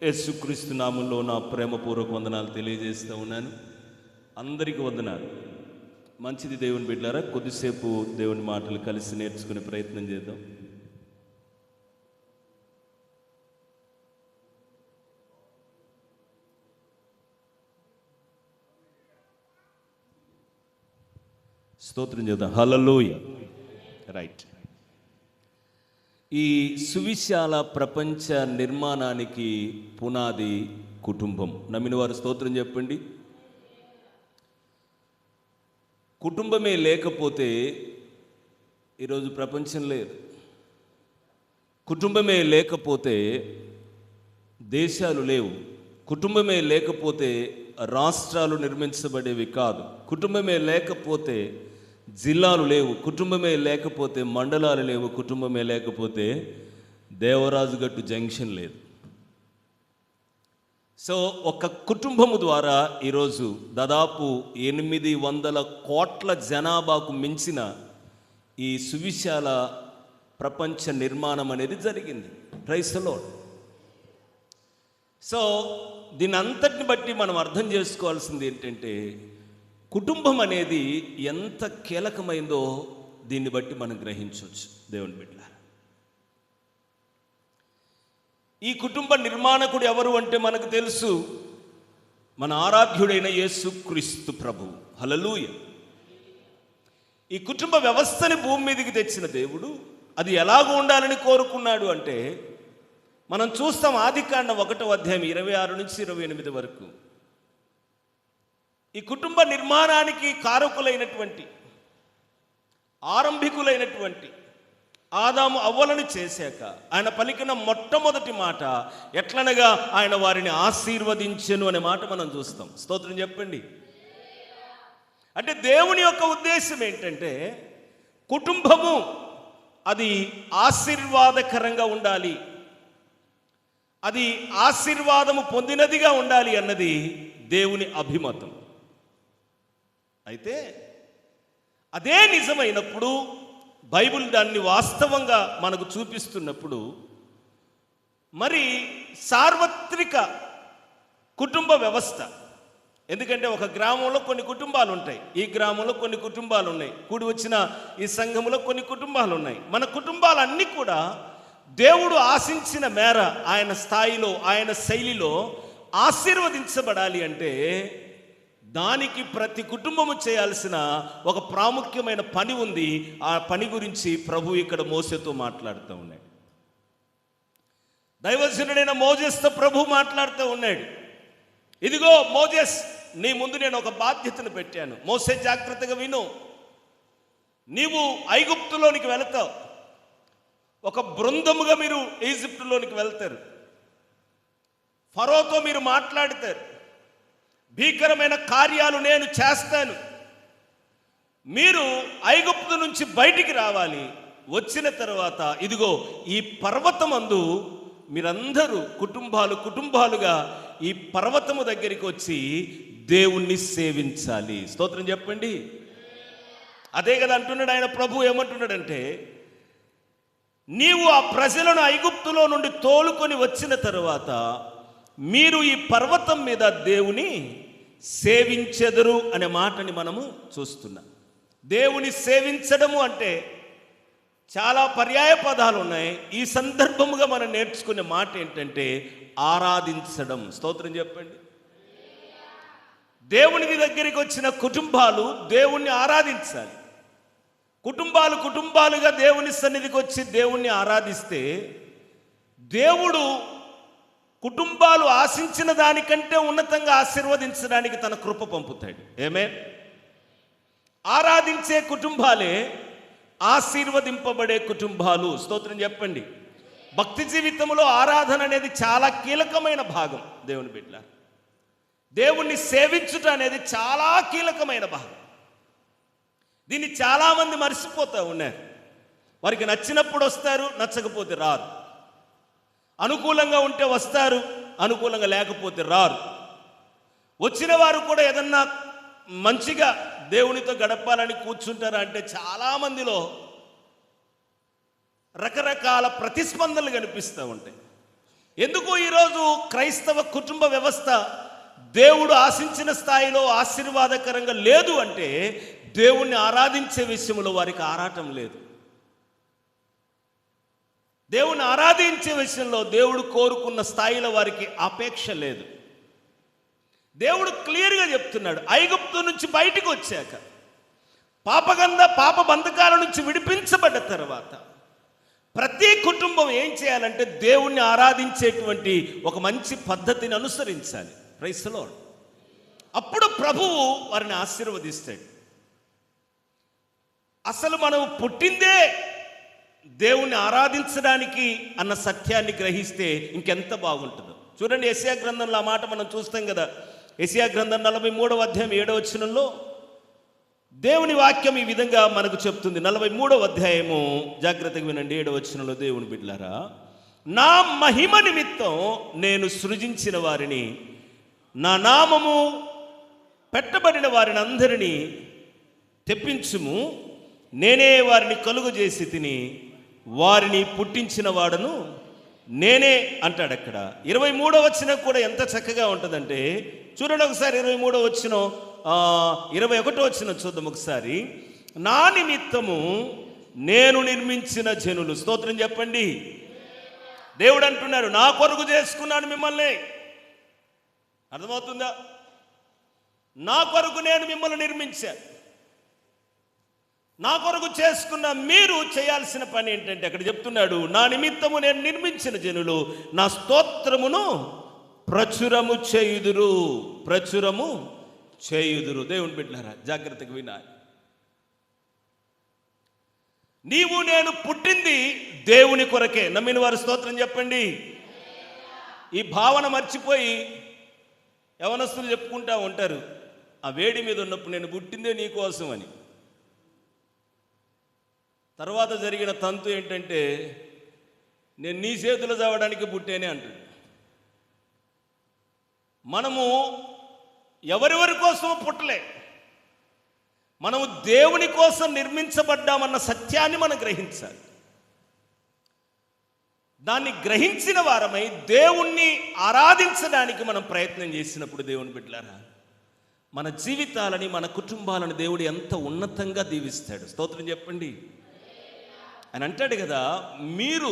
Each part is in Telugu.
యేసుక్రీస్తు నామంలో నా ప్రేమపూర్వక వందనాలు తెలియజేస్తూ ఉన్నాను. అందరికీ వందనాలు. మంచిది దేవుని బిడ్డలారా, కొద్దిసేపు దేవుని మాటలు కలిసి నేర్చుకునే ప్రయత్నం చేద్దాం. స్తోత్రం చేద్దాం. హల్లెలూయా. రైట్. ఈ సువిశాల ప్రపంచ నిర్మాణానికి పునాది కుటుంబం. నమ్మిన వారు స్తోత్రం చెప్పండి. కుటుంబమే లేకపోతే ఈరోజు ప్రపంచం లేదు. కుటుంబమే లేకపోతే దేశాలు లేవు. కుటుంబమే లేకపోతే రాష్ట్రాలు నిర్మించబడేవి కాదు. కుటుంబమే లేకపోతే జిల్లాలు లేవు. కుటుంబమే లేకపోతే మండలాలు లేవు. కుటుంబమే లేకపోతే దేవరాజుగట్టు జంక్షన్ లేదు. సో ఒక కుటుంబము ద్వారా ఈరోజు దాదాపు 800 కోట్ల జనాభాకు మించిన ఈ సువిశాల ప్రపంచ నిర్మాణం అనేది జరిగింది. Praise the lord. సో దీని అంతటిని బట్టి మనం అర్థం చేసుకోవాల్సింది ఏంటంటే, కుటుంబం అనేది ఎంత కీలకమైందో దీన్ని బట్టి మనం గ్రహించవచ్చు. దేవుని బిడ్డలారా, ఈ కుటుంబ నిర్మాణకుడు ఎవరు అంటే మనకు తెలుసు, మన ఆరాధ్యుడైన యేసుక్రీస్తు ప్రభువు. హల్లెలూయా. ఈ కుటుంబ వ్యవస్థని భూమి మీదకి తెచ్చిన దేవుడు అది ఎలాగో ఉండాలని కోరుకున్నాడు అంటే, మనం చూస్తాం ఆదికాండం 1వ అధ్యాయం 26 నుంచి 28 వరకు. ఈ కుటుంబ నిర్మాణానికి కారకులైనటువంటి ఆరంభికులైనటువంటి ఆదాము అవ్వలను చేశాక ఆయన పలికిన మొట్టమొదటి మాట ఎట్లనగా ఆయన వారిని ఆశీర్వదించెను అనే మాట మనం చూస్తాం. స్తోత్రం చెప్పండి. అంటే దేవుని యొక్క ఉద్దేశం ఏంటంటే, కుటుంబము అది ఆశీర్వాదకరంగా ఉండాలి, అది ఆశీర్వాదము పొందినదిగా ఉండాలి అన్నది దేవుని అభిమతం. అయితే అదే నిజమైనప్పుడు, బైబిల్ దాన్ని వాస్తవంగా మనకు చూపిస్తున్నప్పుడు, మరి సార్వత్రిక కుటుంబ వ్యవస్థ, ఎందుకంటే ఒక గ్రామంలో కొన్ని కుటుంబాలు ఉంటాయి, ఈ గ్రామంలో కొన్ని కుటుంబాలు ఉన్నాయి, కూడి వచ్చిన ఈ సంఘంలో కొన్ని కుటుంబాలు ఉన్నాయి. మన కుటుంబాలన్నీ కూడా దేవుడు ఆశించిన మేర ఆయన స్థాయిలో ఆయన శైలిలో ఆశీర్వదించబడాలి అంటే దానికి ప్రతి కుటుంబము చేయాల్సిన ఒక ప్రాముఖ్యమైన పని ఉంది. ఆ పని గురించి ప్రభు ఇక్కడ మోసేతో మాట్లాడుతూ ఉన్నాడు. దైవజనుడైన మోజెస్తో ప్రభు మాట్లాడుతూ ఉన్నాడు. ఇదిగో మోజెస్, నీ ముందు నేను ఒక బాధ్యతను పెట్టాను. మోసే జాగ్రత్తగా విను. నీవు ఐగుప్తులోనికి వెళతావు. ఒక బృందముగా మీరు ఈజిప్టులోనికి వెళ్తారు. ఫరోతో మీరు మాట్లాడతారు. భీకరమైన కార్యాలు నేను చేస్తాను. మీరు ఐగుప్తు నుంచి బయటికి రావాలి. వచ్చిన తర్వాత ఇదిగో ఈ పర్వతమందు మీరందరూ కుటుంబాలుగా ఈ పర్వతము దగ్గరికి వచ్చి దేవుణ్ణి సేవించాలి. స్తోత్రం చెప్పండి. అదే కదా అంటున్నాడు ఆయన. ప్రభు ఏమంటున్నాడంటే, నీవు ఆ ప్రజలను ఐగుప్తులో నుండి తోలుకొని వచ్చిన తరువాత మీరు ఈ పర్వతం మీద దేవుని సేవించెదరు అనే మాటని మనము చూస్తున్నాం. దేవుని సేవించడము అంటే చాలా పర్యాయ పదాలు ఉన్నాయి. ఈ సందర్భముగా మనం నేర్చుకునే మాట ఏంటంటే ఆరాధించడం. స్తోత్రం చెప్పండి. దేవుని దగ్గరికి వచ్చిన కుటుంబాలు దేవుణ్ణి ఆరాధించాలి. కుటుంబాలుగా దేవుని సన్నిధికి వచ్చి దేవుణ్ణి ఆరాధిస్తే దేవుడు కుటుంబాలు ఆశించిన దానికంటే ఉన్నతంగా ఆశీర్వదించడానికి తన కృప పంపుతాడు. ఆమేన్. ఆరాధించే కుటుంబాలే ఆశీర్వదింపబడే కుటుంబాలు. స్తోత్రం చెప్పండి. భక్తి జీవితంలో ఆరాధన అనేది చాలా కీలకమైన భాగం. దేవుని బిడ్డ, దేవుణ్ణి సేవించుట అనేది చాలా కీలకమైన భాగం. దీన్ని చాలామంది మర్చిపోతూ ఉన్నారు. వారికి నచ్చినప్పుడు వస్తారు, నచ్చకపోతే రారు. అనుకూలంగా ఉంటే వస్తారు, అనుకూలంగా లేకపోతే రారు. వచ్చిన వారు కూడా ఏదన్నా మంచిగా దేవునితో గడపాలని కూర్చుంటారా అంటే చాలామందిలో రకరకాల ప్రతిస్పందనలు కనిపిస్తూ ఉంటాయి. ఎందుకు ఈరోజు క్రైస్తవ కుటుంబ వ్యవస్థ దేవుడు ఆశించిన స్థాయిలో ఆశీర్వాదకరంగా లేదు అంటే దేవుణ్ణి ఆరాధించే విషయంలో వారికి ఆరాటం లేదు. దేవుణ్ణి ఆరాధించే విషయంలో దేవుడు కోరుకున్న స్థాయిలో వారికి అపేక్ష లేదు. దేవుడు క్లియర్గా చెప్తున్నాడు, ఐగుప్తు నుంచి బయటికి వచ్చాక, పాప బంధకాల నుంచి విడిపించబడ్డ తర్వాత ప్రతి కుటుంబం ఏం చేయాలంటే దేవుణ్ణి ఆరాధించేటువంటి ఒక మంచి పద్ధతిని అనుసరించాలి. Praise the lord. అప్పుడు ప్రభువు వారిని ఆశీర్వదిస్తాడు. అసలు మనం పుట్టిందే దేవుణ్ణి ఆరాధించడానికి అన్న సత్యాన్ని గ్రహిస్తే ఇంకెంత బాగుంటుందో. చూడండి, యెషయా గ్రంథంలో ఆ మాట మనం చూస్తాం కదా. యెషయా గ్రంథం 43వ అధ్యాయం 7వ వచనంలో దేవుని వాక్యం ఈ విధంగా మనకు చెప్తుంది. 43వ అధ్యాయము జాగ్రత్తగా వినండి. 7వ వచనంలో దేవుని బిడ్డలారా, నా మహిమ నిమిత్తం నేను సృజించిన వారిని, నా నామము పెట్టబడిన వారిని అందరినీ తెప్పించుము, నేనే వారిని కలుగు చేసి తిని వారిని పుట్టించిన వాడను నేనే అంటాడు. అక్కడ 23వ వచనం కూడా ఎంత చక్కగా ఉంటుందంటే చూడండి ఒకసారి. 23వ వచనం 21వ వచనం చూద్దాం ఒకసారి. నా నిమిత్తము నేను నిర్మించిన జనులు, స్తోత్రం చెప్పండి. దేవుడు అంటున్నాడు, నా కొరకు చేసుకున్నాను మిమ్మల్ని. అర్థమవుతుందా? నా కొరకు నేను మిమ్మల్ని నిర్మించాను. నా కొరకు చేసుకున్న మీరు చేయాల్సిన పని ఏంటంటే అక్కడ చెప్తున్నాడు, నా నిమిత్తము నేను నిర్మించిన జనులు నా స్తోత్రమును ప్రచురము చేయుదురు, ప్రచురము చేయుదురు. దేవుని బిడ్డలారా జాగ్రత్తగా వినాలి. నీవు నేను పుట్టింది దేవుని కొరకే. నమ్మిన వారు స్తోత్రం చెప్పండి. ఈ భావన మర్చిపోయి యవనస్తులు చెప్పుకుంటా ఉంటారు, ఆ వేడి మీద ఉన్నప్పుడు నేను పుట్టిందే నీ కోసం అని. తర్వాత జరిగిన తంతు ఏంటంటే నేను నీ చేతులు చావడానికి పుట్టేనే అంటాడు. మనము ఎవరెవరి కోసమో పుట్టలే, మనము దేవుని కోసం నిర్మించబడ్డామన్న సత్యాన్ని మనం గ్రహించాలి. దాన్ని గ్రహించిన వారమై దేవుణ్ణి ఆరాధించడానికి మనం ప్రయత్నం చేసినప్పుడు దేవుని బిడ్డలారా మన జీవితాలని, మన కుటుంబాలను దేవుడు ఎంత ఉన్నతంగా దీవిస్తాడు. స్తోత్రం చెప్పండి. అని అంటాడు కదా, మీరు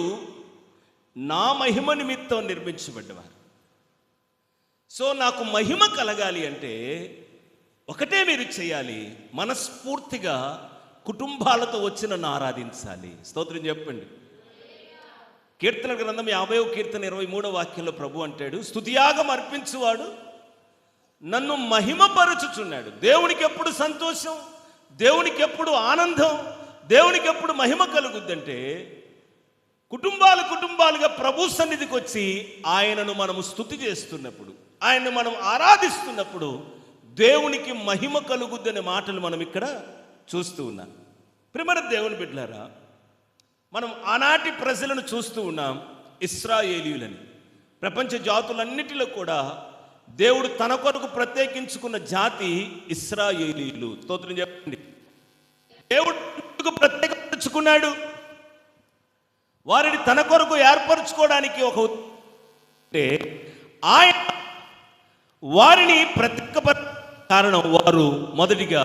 నా మహిమ నిమిత్తం నిర్మించబడ్డవారు. సో నాకు మహిమ కలగాలి అంటే ఒకటే మీరు చేయాలి, మనస్ఫూర్తిగా కుటుంబాలతో వచ్చి నన్ను ఆరాధించాలి. స్తోత్రం చెప్పండి. కీర్తన గ్రంథం 50వ కీర్తన 23వ వాక్యంలో ప్రభు అంటాడు, స్తుతియాగం అర్పించువాడు నన్ను మహిమపరచుచున్నాడు. దేవునికి ఎప్పుడు సంతోషం, దేవునికి ఎప్పుడు ఆనందం, దేవునికి ఎప్పుడు మహిమ కలుగుద్దంటే కుటుంబాలుగా ప్రభు సన్నిధికి వచ్చి ఆయనను మనము స్తుతి చేస్తున్నప్పుడు, ఆయనను మనం ఆరాధిస్తున్నప్పుడు దేవునికి మహిమ కలుగుద్దనే మాటలు మనం ఇక్కడ చూస్తూ ఉన్నాం. ప్రియమైన దేవుని బిడ్డలారా, మనం ఆనాటి ప్రజలను చూస్తూ ఉన్నాం, ఇశ్రాయేలీయులని. ప్రపంచ జాతులన్నిటిలో కూడా దేవుడు తన కొరకు ప్రత్యేకించుకున్న జాతి ఇశ్రాయేలీయులు. స్తోత్రం చెప్పండి. దేవుడు ప్రత్యేకించుకున్నాడు, వారిని తన కొరకు ఏర్పరచుకోవడానికి ఒక ఆయన వారిని ప్రత్యేక కారణం వారు మొదటిగా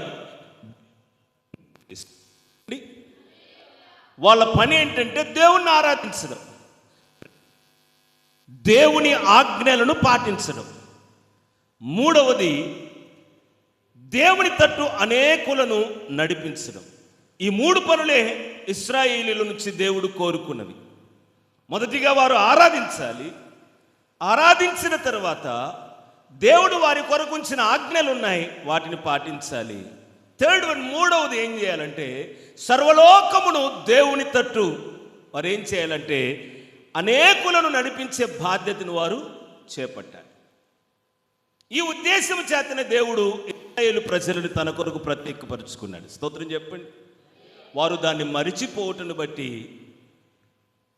వాళ్ళ పని ఏంటంటే దేవుణ్ణి ఆరాధించడం, దేవుని ఆజ్ఞలను పాటించడం. మూడవది దేవుని తట్టు అనేకులను నడిపించడం. ఈ మూడు పనులే ఇశ్రాయేలీయుల నుంచి దేవుడు కోరుకున్నవి. మొదటిగా వారు ఆరాధించాలి, ఆరాధించిన తర్వాత దేవుడు వారి కొరకు ఉంచిన ఆజ్ఞలు ఉన్నాయి, వాటిని పాటించాలి. మూడవది ఏం చేయాలంటే సర్వలోకమును దేవుని తట్టు వారు ఏం చేయాలంటే అనేకులను నడిపించే బాధ్యతను వారు చేపట్టాలి. ఈ ఉద్దేశం చేతనే దేవుడు ఇశ్రాయేలు ప్రజలను తన కొరకు ప్రత్యేకపరుచుకున్నాడు. స్తోత్రం చెప్పండి. వారు దాన్ని మరిచిపోవటను బట్టి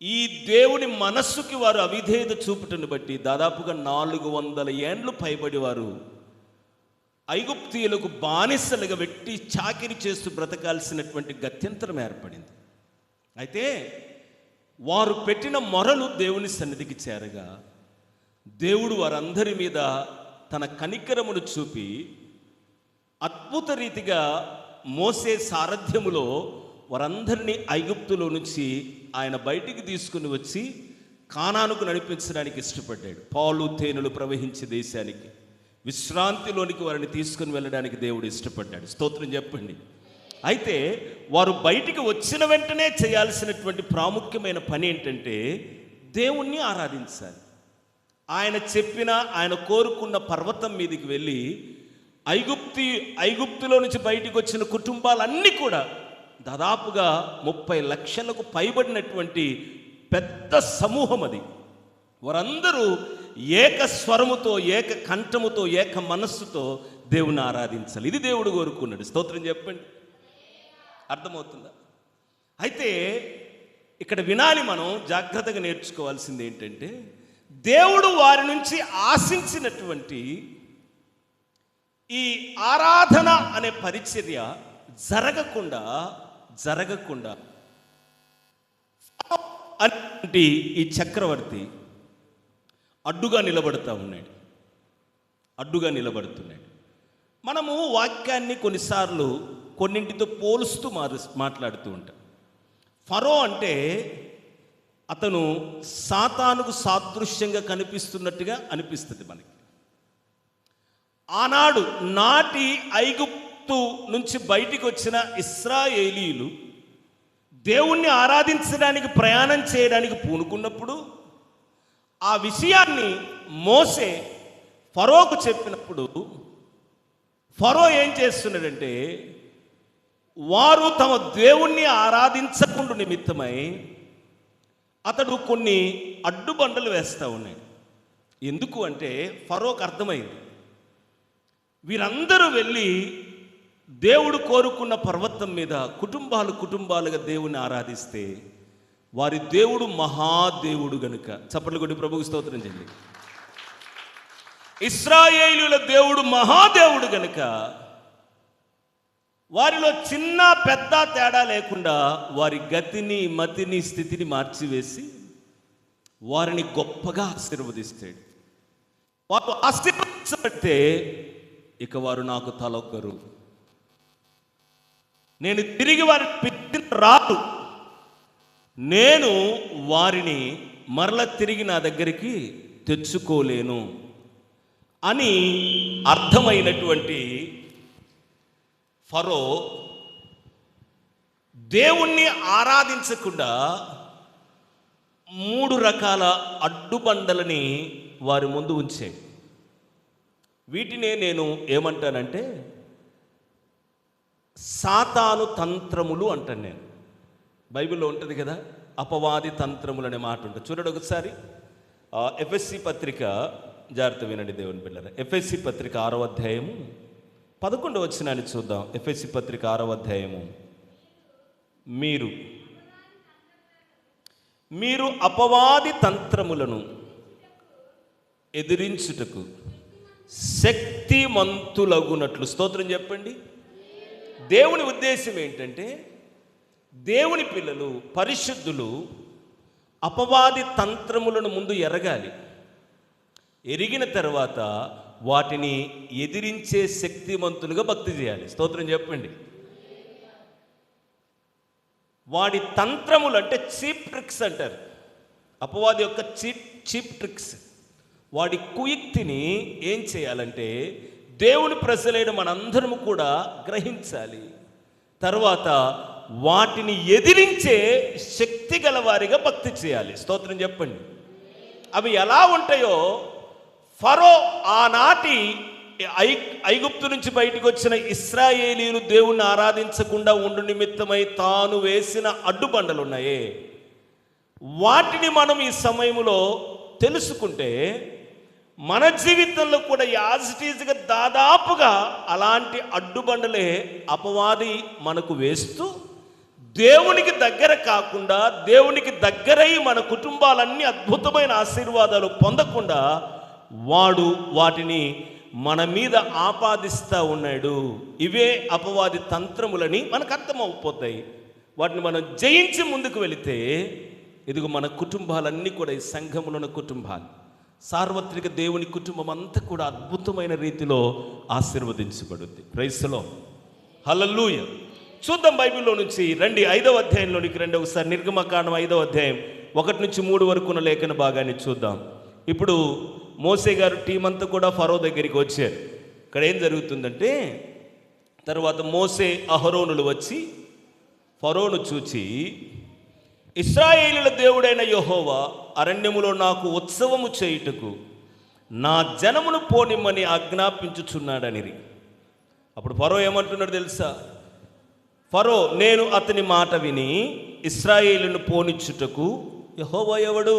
ఈ దేవుని మనస్సుకి వారు అవిధేయత చూపుటను బట్టి దాదాపుగా 400 ఏండ్లు పైబడి వారు ఐగుప్తీయులకు బానిసలుగా వెట్టి చాకిరి చేస్తూ బ్రతకాల్సినటువంటి గత్యంతరం ఏర్పడింది. అయితే వారు పెట్టిన మొరలు దేవుని సన్నిధికి చేరగా దేవుడు వారందరి మీద తన కనికరమును చూపి అద్భుత రీతిగా మోసే సారథ్యములో వారందరినీ ఐగుప్తులో నుంచి ఆయన బయటికి తీసుకుని వచ్చి కానానుకు నడిపించడానికి ఇష్టపడ్డాడు. పాలు తేనెలు ప్రవహించే దేశానికి, విశ్రాంతిలోనికి వారిని తీసుకుని వెళ్ళడానికి దేవుడు ఇష్టపడ్డాడు. స్తోత్రం చెప్పండి. అయితే వారు బయటికి వచ్చిన వెంటనే చేయాల్సినటువంటి ప్రాముఖ్యమైన పని ఏంటంటే దేవుణ్ణి ఆరాధించాలి. ఆయన చెప్పిన, ఆయన కోరుకున్న పర్వతం మీదకి వెళ్ళి ఐగుప్తులో నుంచి బయటికి వచ్చిన కుటుంబాలన్నీ కూడా దాదాపుగా 30 లక్షలకు పైబడినటువంటి పెద్ద సమూహం అది. వారందరూ ఏక స్వరముతో, ఏక కంఠముతో, ఏక మనస్సుతో దేవుని ఆరాధించాలి. ఇది దేవుడు కోరుకున్నాడు. స్తోత్రం చెప్పండి. అర్థమవుతుందా? అయితే ఇక్కడ వినాలి, మనం జాగ్రత్తగా నేర్చుకోవాల్సింది ఏంటంటే దేవుడు వారి నుంచి ఆశించినటువంటి ఈ ఆరాధన అనే పరిచర్య జరగకుండా అంటే ఈ చక్రవర్తి అడ్డుగా నిలబడుతున్నాడు. మనము వాక్యాన్ని కొన్నిసార్లు కొన్నింటితో పోలుస్తూ మాట్లాడుతూ ఉంటాం. ఫరో అంటే అతను సాతానుకు సాదృశ్యంగా కనిపిస్తున్నట్టుగా అనిపిస్తుంది మనకి. ఆనాడు నాటి ఐగుప్తు నుంచి బయటికి వచ్చిన ఇశ్రాయేలీయులు దేవుణ్ణి ఆరాధించడానికి ప్రయాణం చేయడానికి పూనుకున్నప్పుడు ఆ విషయాన్ని మోసే ఫరోకు చెప్పినప్పుడు ఫరో ఏం చేస్తున్నాడంటే వారు తమ దేవుణ్ణి ఆరాధించకుండా నిమిత్తమై అతడు కొన్ని అడ్డుబండలు వేస్తూ ఉన్నాడు. ఎందుకు అంటే ఫరోకు అర్థమైంది, వీరందరూ వెళ్ళి దేవుడు కోరుకున్న పర్వతం మీద కుటుంబాలుగా దేవుణ్ణి ఆరాధిస్తే వారి దేవుడు మహాదేవుడు గనుక, చప్పట్లు కొట్టి ప్రభువుకి స్తోత్రం చేయండి. ఇశ్రాయేలీయుల దేవుడు మహాదేవుడు గనుక వారిలో చిన్న పెద్ద తేడా లేకుండా వారి గతిని, మతిని, స్థితిని మార్చివేసి వారిని గొప్పగా ఆశీర్వదిస్తాడు. వారు ఆశీర్వదించబడితే ఇక వారు నాకు తలొగ్గరు, నేను తిరిగి వారిని పెట్టిన రాదు, నేను వారిని మరల తిరిగి నా దగ్గరికి తెచ్చుకోలేను అని అర్థమైనటువంటి ఫరో దేవుణ్ణి ఆరాధించకుండా 3 రకాల అడ్డుబండలని వారి ముందు ఉంచాడు. వీటినే నేను ఏమంటానంటే సాతాను తంత్రములు అంటాను నేను. బైబిల్లో ఉంటుంది కదా, అపవాది తంత్రములు అనే మాట ఉంటుంది. చూడండి ఒకసారి ఎఫ్ఎస్సి పత్రిక, జాగ్రత్త వినండి దేవుని పిల్లలు. ఎఫ్ఎస్సి పత్రిక 6వ అధ్యాయము 11వ వచనాన్ని చూద్దాం. ఎఫ్ఎస్సి పత్రిక 6వ అధ్యాయము. మీరు అపవాది తంత్రములను ఎదిరించుటకు శక్తిమంతులగునట్లు, స్తోత్రం చెప్పండి. దేవుని ఉద్దేశం ఏంటంటే దేవుని పిల్లలు, పరిశుద్ధులు అపవాది తంత్రములను ముందు ఎరగాలి. ఎరిగిన తర్వాత వాటిని ఎదిరించే శక్తిమంతులుగా భక్తి చేయాలి. స్తోత్రం చెప్పండి. వాడి తంత్రములు అంటే చీప్ ట్రిక్స్ అంటారు. అపవాది యొక్క చీప్ ట్రిక్స్, వాడి కుయుక్తిని ఏం చేయాలంటే దేవుని ప్రజలైన మనందరము కూడా గ్రహించాలి. తర్వాత వాటిని ఎదిరించే శక్తి గల వారిగా భక్తి చేయాలి. స్తోత్రం చెప్పండి. అవి ఎలా ఉంటాయో, ఫరో ఆనాటి ఐగుప్తు నుంచి బయటకు వచ్చిన ఇశ్రాయేలీయులు దేవుణ్ణి ఆరాధించకుండా ఉండు నిమిత్తమై తాను వేసిన అడ్డుబండలు ఉన్నాయే, వాటిని మనం ఈ సమయంలో తెలుసుకుంటే మన జీవితంలో కూడా యాజిటీజ్గా దాదాపుగా అలాంటి అడ్డుబండలే అపవాది మనకు వేస్తూ దేవునికి దగ్గర కాకుండా, దేవునికి దగ్గరై మన కుటుంబాలన్నీ అద్భుతమైన ఆశీర్వాదాలు పొందకుండా వాడు వాటిని మన మీద ఆపాదిస్తూ ఉన్నాడు. ఇవే అపవాది తంత్రములని మనకు అర్థమైపోతాయి. వాటిని మనం జయించి ముందుకు వెళితే ఇదిగో మన కుటుంబాలన్నీ కూడా, ఈ సంఘములో ఉన్న కుటుంబాలు, సార్వత్రిక దేవుని కుటుంబం అంతా కూడా అద్భుతమైన రీతిలో ఆశీర్వదించబడుద్ది. ప్రైజ్ ది లార్డ్, హల్లెలూయా. చూద్దాం బైబిల్లో నుంచి రండి, 5వ అధ్యాయంలోనికి రండి. ఒకసారి నిర్గమకాండం 5వ అధ్యాయం 1 నుంచి 3 వరకు ఉన్న లేఖన భాగాన్ని చూద్దాం. ఇప్పుడు మోసే గారు టీం అంతా కూడా ఫరో దగ్గరికి వచ్చారు. ఇక్కడ ఏం జరుగుతుందంటే, తర్వాత మోసే అహరోనులు వచ్చి ఫరోను చూచి, ఇశ్రాయేలుల దేవుడైన యెహోవా అరణ్యములో నాకు ఉత్సవము చేయుటకు నా జనమును పోనిమ్మని ఆజ్ఞాపించుచున్నాడనిరి. అప్పుడు ఫరో ఏమంటున్నాడు తెలుసా? ఫరో, నేను అతని మాట విని ఇశ్రాయేలును పోనిచ్చుటకు యెహోవా ఎవడు?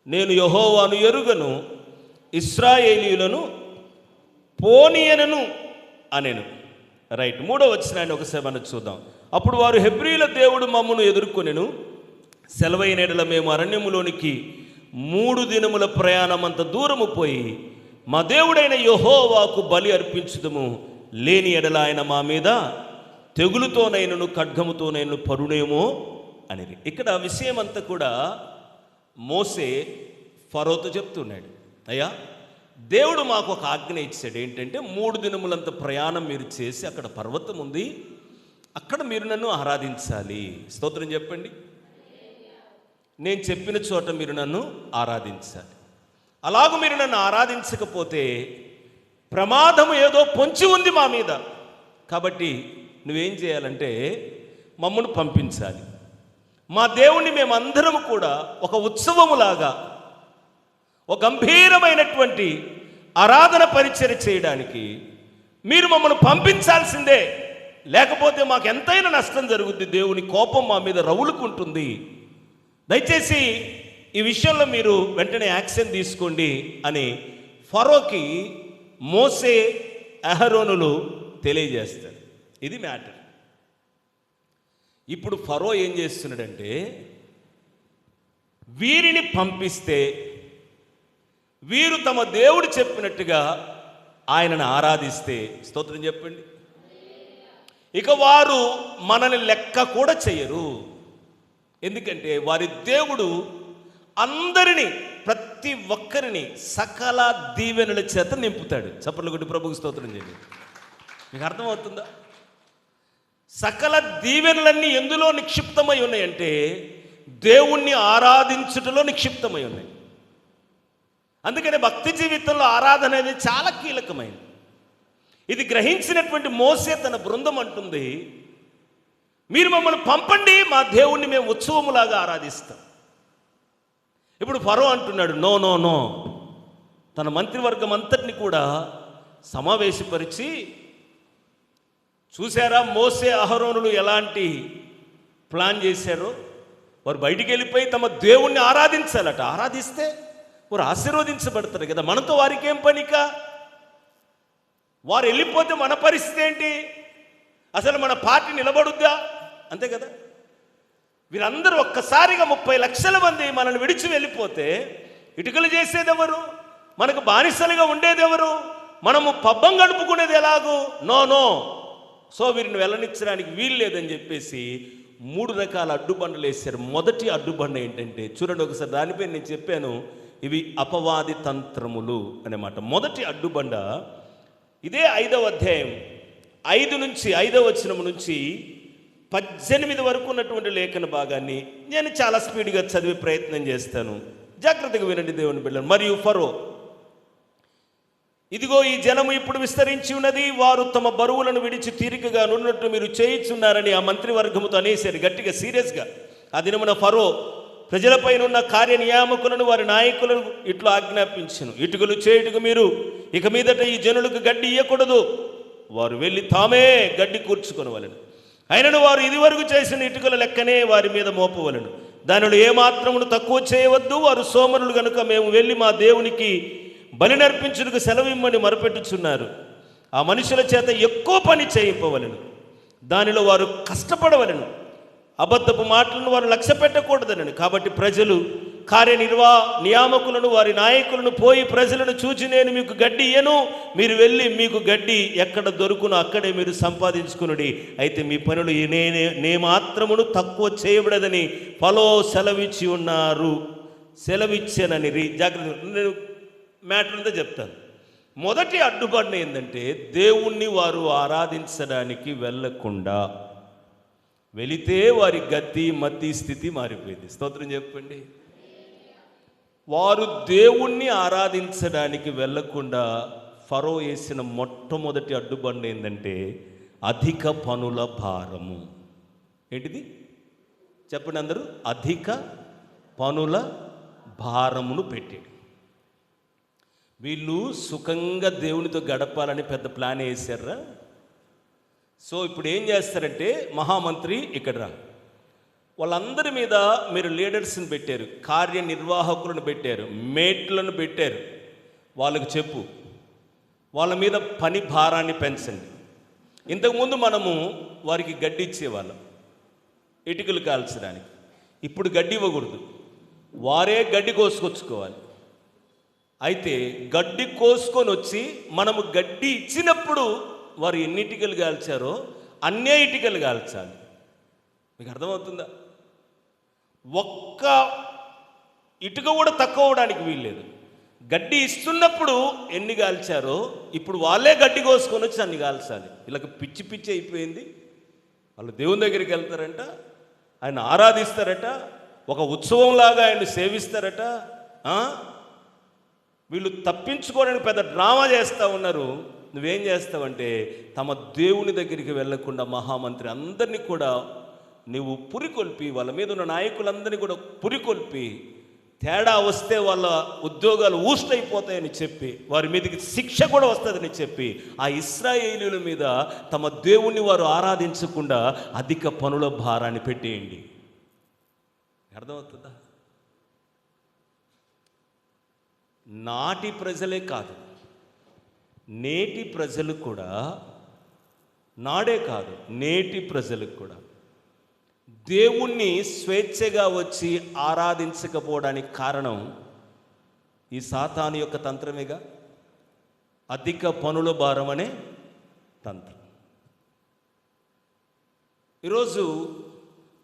నేను యెహోవాను ఎరుగను, ఇశ్రాయేలీయులను పోనీయనను అనెను. రైట్, 3వ వచనాన్ని ఒకసారి మనం చూద్దాం. అప్పుడు వారు, హెబ్రీల దేవుడు మమ్మను ఎదుర్కొనెను, సెలవైన ఎడల మేము అరణ్యములోనికి 3 దినముల ప్రయాణం అంత దూరము పోయి మా దేవుడైన యెహోవాకు బలి అర్పించుదము, లేని ఎడల ఆయన మా మీద తెగులుతోనైనను ఖడ్గముతోనైనను పరుణేమో అనేది. ఇక్కడ విషయం అంతా కూడా మోసే ఫరోతో చెప్తున్నాడు, అయ్యా దేవుడు మాకు ఒక ఆజ్ఞ ఇచ్చాడు. ఏంటంటే 3 దినములంత ప్రయాణం మీరు చేసి అక్కడ పర్వతం ఉంది, అక్కడ మీరు నన్ను ఆరాధించాలి. స్తోత్రం చెప్పండి. నేను చెప్పిన చోట మీరు నన్ను ఆరాధించాలి. అలాగూ మీరు నన్ను ఆరాధించకపోతే ప్రమాదము ఏదో పొంచి ఉంది మా మీద. కాబట్టి నువ్వేం చేయాలంటే మమ్మల్ని పంపించాలి. మా దేవుణ్ణి మేమందరం కూడా ఒక ఉత్సవములాగా, ఒక గంభీరమైనటువంటి ఆరాధన పరిచర్య చేయడానికి మీరు మమ్మల్ని పంపించాల్సిందే. లేకపోతే మాకు ఎంతైనా నష్టం జరుగుద్ది, దేవుని కోపం మా మీద రవులుకుంటుంది. దయచేసి ఈ విషయంలో మీరు వెంటనే యాక్షన్ తీసుకోండి అని ఫరోకి మోసే అహరోనులు తెలియజేస్తారు. ఇది మ్యాటర్. ఇప్పుడు ఫరో ఏం చేస్తున్నాడంటే, వీరిని పంపిస్తే వీరు తమ దేవుడు చెప్పినట్టుగా ఆయనను ఆరాధిస్తే, స్తోత్రం చెప్పండి, ఇక వారు మనల్ని లెక్క కూడా చెయ్యరు. ఎందుకంటే వారి దేవుడు అందరినీ, ప్రతి ఒక్కరిని సకల దీవెనల చేత నింపుతాడు. చప్పట్లు కొట్టి ప్రభువుకి స్తోత్రం చేయండి. మీకు అర్థమవుతుందా? సకల దీవెనలన్నీ ఎందులో నిక్షిప్తమై ఉన్నాయంటే దేవుణ్ణి ఆరాధించుటలో నిక్షిప్తమై ఉన్నాయి. అందుకనే భక్తి జీవితంలో ఆరాధన అనేది చాలా కీలకమైనది. ఇది గ్రహించినటువంటి మోసే తన బృందం అంటుంది, మీరు మమ్మల్ని పంపండి, మా దేవుణ్ణి మేము ఉత్సవములాగా ఆరాధిస్తాం. ఇప్పుడు ఫరో అంటున్నాడు, నో నో నో. తన మంత్రివర్గం అంతటిని కూడా సమావేశపరిచి, చూసారా మోసే అహరోనులు ఎలాంటి ప్లాన్ చేశారో? వారు బయటికి వెళ్ళిపోయి తమ దేవుణ్ణి ఆరాధించాలట. ఆరాధిస్తే వారు ఆశీర్వదించబడతారు కదా, మనతో వారికి ఏం పనిక? వారు వెళ్ళిపోతే మన పరిస్థితి ఏంటి? అసలు మన పార్టీ నిలబడుద్దా? అంతే కదా. వీరందరూ ఒక్కసారిగా 30 లక్షల మంది మనల్ని విడిచి వెళ్ళిపోతే ఇటుకలు చేసేదెవరు? మనకు బానిసలుగా ఉండేదెవరు? మనము పబ్బం గడుపుకునేది ఎలాగూ? No no. సో వీరిని వెళ్ళనిచ్చడానికి వీలు లేదని చెప్పేసి 3 రకాల అడ్డుబండలు వేశారు. మొదటి అడ్డుబండ ఏంటంటే, చూడండి ఒకసారి, దానిపై నేను చెప్పాను, ఇవి అపవాది తంత్రములు అన్నమాట. మొదటి అడ్డుబండ ఇదే 5వ అధ్యాయం 5 నుంచి 5వ వచనం నుంచి 18 వరకు ఉన్నటువంటి లేఖన భాగాన్ని నేను చాలా స్పీడ్గా చదివే ప్రయత్నం చేస్తాను. జాగ్రత్తగా వినండి దేవుని బిడ్డలు. మరియు ఫరో, ఇదిగో ఈ జనము ఇప్పుడు విస్తరించి ఉన్నది, వారు తమ బరువులను విడిచి తీరికగా నున్నట్టు మీరు చేయిచున్నారని ఆ మంత్రివర్గముతో అనేసారు గట్టిగా, సీరియస్గా. ఆ దినమున ఫరో ప్రజలపైన ఉన్న కార్యనియామకులను వారి నాయకులను ఇట్లా ఆజ్ఞాపించను, ఇటుకలు చేయుటకు మీరు ఇక మీదట ఈ జనులకు గడ్డి ఇయ్యకూడదు, వారు వెళ్ళి తామే గడ్డి కూర్చుకొనవలెను. అయినను వారు ఇదివరకు చేసిన ఇటుకల లెక్కనే వారి మీద మోపవలెను, దానిలో ఏమాత్రమును తక్కువ చేయవద్దు. వారు సోమరులు గనుక మేము వెళ్ళి మా దేవునికి బలి నర్పించుటకు సెలవిమ్మని మొరపెట్టుచున్నారు. ఆ మనుషుల చేత ఎక్కువ పని చేయింపవలెను, దానిలో వారు కష్టపడవలెను. అబద్ధపు మాటలను వారు లక్ష్య పెట్టకూడదనని. కాబట్టి ప్రజలు నియామకులను వారి నాయకులను పోయి ప్రజలను చూచి, నేను మీకు గడ్డి ఇయ్యను, మీరు వెళ్ళి మీకు గడ్డి ఎక్కడ దొరుకునో అక్కడే మీరు సంపాదించుకునుడి, అయితే మీ పనులు నే మాత్రమును తక్కువ చేయబడదని ఫలో సెలవిచ్చి ఉన్నారు. సెలవిచ్చానని జాగ్రత్త, నేను మ్యాటర్ అంతా చెప్తాను. మొదటి అడ్డుపడిన ఏంటంటే, దేవుణ్ణి వారు ఆరాధించడానికి వెళ్ళకుండా, వెళితే వారి గతి మతి స్థితి మారిపోయింది. స్తోత్రం చెప్పండి. వారు దేవుణ్ణి ఆరాధించడానికి వెళ్ళకుండా ఫరో వేసిన మొట్టమొదటి అడ్డుబండ ఏంటంటే అధిక పనుల భారము. ఏంటిది చెప్పండి అందరూ? అధిక పనుల భారమును పెట్టాడు. వీళ్ళు సుఖంగా దేవునితో గడపాలని పెద్ద ప్లాన్ వేశారా? సో ఇప్పుడు ఏం చేస్తారంటే, మహామంత్రి ఇక్కడ రా, వాళ్ళందరి మీద మీరు లీడర్స్ని పెట్టారు, కార్యనిర్వాహకులను పెట్టారు, మేట్లను పెట్టారు, వాళ్ళకు చెప్పు, వాళ్ళ మీద పని భారాన్ని పెంచండి. ఇంతకుముందు మనము వారికి గడ్డి ఇచ్చేవాళ్ళం ఇటుకలు కాల్చడానికి, ఇప్పుడు గడ్డి ఇవ్వకూడదు, వారే గడ్డి కోసుకొచ్చుకోవాలి. అయితే గడ్డి కోసుకొని వచ్చి మనము గడ్డి ఇచ్చినప్పుడు వారు ఎన్ని ఇటుకలు కాల్చారో అన్నే ఇటుకలు కాల్చాలి. మీకు అర్థమవుతుందా? ఒక్క ఇటుక కూడా తక్కువ అవడానికి వీల్లేదు. గడ్డి ఇస్తున్నప్పుడు ఎన్ని కాల్చారో ఇప్పుడు వాళ్ళే గడ్డి కోసుకొని వచ్చి అన్ని కాల్చాలి. వీళ్ళకి పిచ్చి పిచ్చి అయిపోయింది. వాళ్ళు దేవుని దగ్గరికి వెళ్తారంట, ఆయన ఆరాధిస్తారట, ఒక ఉత్సవంలాగా ఆయన సేవిస్తారట. వీళ్ళు తప్పించుకోవడానికి పెద్ద డ్రామా చేస్తూ ఉన్నారు. నువ్వేం చేస్తావంటే, తమ దేవుని దగ్గరికి వెళ్లకుండా మహామంత్రి అందరినీ కూడా నువ్వు పురికొల్పి, వాళ్ళ మీద ఉన్న నాయకులందరినీ కూడా పురికొల్పి, తేడా వస్తే వాళ్ళ ఉద్యోగాలు ఊస్టైపోతాయని చెప్పి, వారి మీదకి శిక్ష కూడా వస్తుందని చెప్పి, ఆ ఇశ్రాయేలీయుల మీద తమ దేవుణ్ణి వారు ఆరాధించకుండా అధిక పనుల భారాన్ని పెట్టేయండి. అర్థమవుతుందా? నాటి ప్రజలే కాదు, నేటి ప్రజలు కూడా, నాడే కాదు నేటి ప్రజలకు కూడా దేవుణ్ణి స్వేచ్ఛగా వచ్చి ఆరాధించకపోవడానికి కారణం ఈ సాతాను యొక్క తంత్రమేగా, అధిక పనుల భారం అనే తంత్రం. ఈరోజు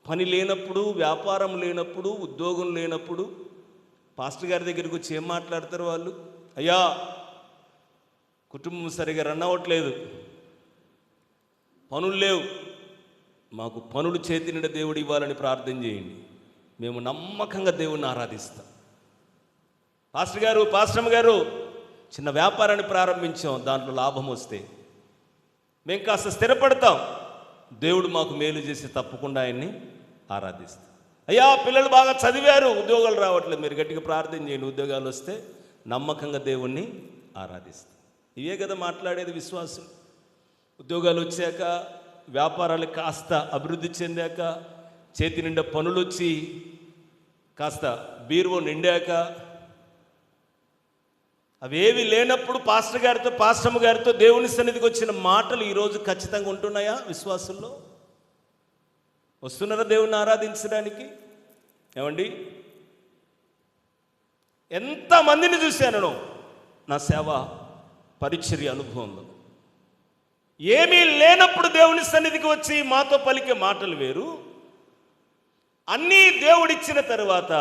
పని లేనప్పుడు, వ్యాపారం లేనప్పుడు, ఉద్యోగం లేనప్పుడు పాస్టర్ గారి దగ్గరికి వచ్చి ఏం మాట్లాడతారు వాళ్ళు? అయ్యా, కుటుంబం సరిగా రన్ అవ్వట్లేదు, పనులు లేవు, మాకు పనులు చేతి నిండా దేవుడు ఇవ్వాలని ప్రార్థన చేయండి, మేము నమ్మకంగా దేవుణ్ణి ఆరాధిస్తాం. పాస్టమ్ గారు చిన్న వ్యాపారాన్ని ప్రారంభించాం, దాంట్లో లాభం వస్తే మేము కాస్త స్థిరపడతాం, దేవుడు మాకు మేలు చేసి తప్పకుండా ఆయన్ని ఆరాధిస్తాం. అయ్యా, పిల్లలు బాగా చదివారు, ఉద్యోగాలు రావట్లేదు, మీరు గట్టిగా ప్రార్థన చేయండి, ఉద్యోగాలు వస్తే నమ్మకంగా దేవుణ్ణి ఆరాధిస్తాం. ఇవే కదా మాట్లాడేది విశ్వాసం. ఉద్యోగాలు వచ్చాక, వ్యాపారాలు కాస్త అభివృద్ధి చెందాక, చేతి నిండా పనులు వచ్చి కాస్త బీరువో నిండాక, అవేవి లేనప్పుడు పాస్టమ్ గారితో దేవుని సన్నిధికి వచ్చిన మాటలు ఈరోజు ఖచ్చితంగా ఉంటున్నాయా? విశ్వాసంలో వస్తున్నారా దేవుణ్ణి ఆరాధించడానికి? ఏమండి, ఎంతమందిని చూశాను నా సేవ పరిచర్య అనుభవంలో, ఏమీ లేనప్పుడు దేవుని సన్నిధికి వచ్చి మాతో పలికే మాటలు వేరు, అన్నీ దేవుడిచ్చిన తర్వాత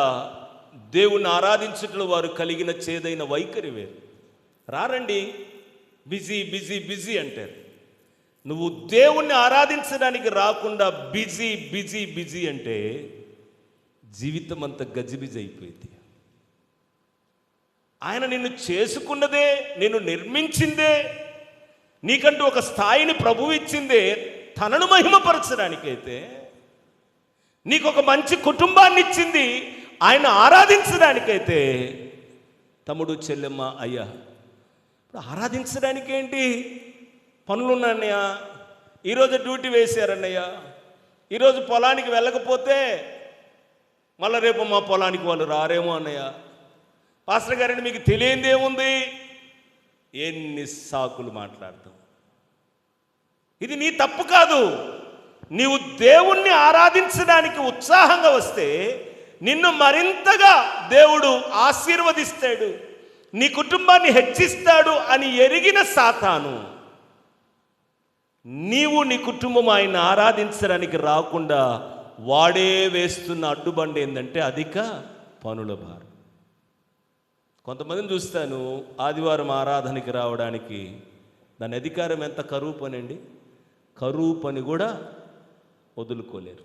దేవుణ్ణి ఆరాధించుటలో వారు కలిగిన చేదైన వైఖరి వేరు. రారండి, బిజీ బిజీ బిజీ అంటారు. నువ్వు దేవుణ్ణి ఆరాధించడానికి రాకుండా బిజీ బిజీ బిజీ అంటే జీవితం అంతా గజిబిజి అయిపోయింది. ఆయన నిన్ను చేసుకున్నదే, నిన్ను నిర్మించిందే, నీకంటూ ఒక స్థాయిని ప్రభువు ఇచ్చిందే తనను మహిమపరచడానికైతే, నీకు ఒక మంచి కుటుంబాన్ని ఇచ్చింది ఆయన ఆరాధించడానికైతే, తమ్ముడు చెల్లెమ్మ అయ్యా, ఇప్పుడు ఆరాధించడానికి ఏంటి? పనులున్నాన్నయ్య, ఈరోజు డ్యూటీ వేశారన్నయ్య, ఈరోజు పొలానికి వెళ్ళకపోతే మళ్ళీ రేపు మా పొలానికి వాళ్ళు రారేమో అన్నయ్య, పాస్టర్ గారిని మీకు తెలియందేముంది, ఎన్ని సాకులు మాట్లాడతాం. ఇది నీ తప్పు కాదు, నీవు దేవుణ్ణి ఆరాధించడానికి ఉత్సాహంగా వస్తే నిన్ను మరింతగా దేవుడు ఆశీర్వదిస్తాడు, నీ కుటుంబాన్ని హెచ్చిస్తాడు అని ఎరిగిన సాతాను నీవు నీ కుటుంబం ఆయన ఆరాధించడానికి రాకుండా వాడే వేస్తున్న అడ్డుబండి ఏంటంటే అధిక పనుల భారం. కొంతమందిని చూస్తాను ఆదివారం ఆరాధనకి రావడానికి, దాని అధికారం ఎంత కరువు పని అండి, కరువు పని కూడా వదులుకోలేరు.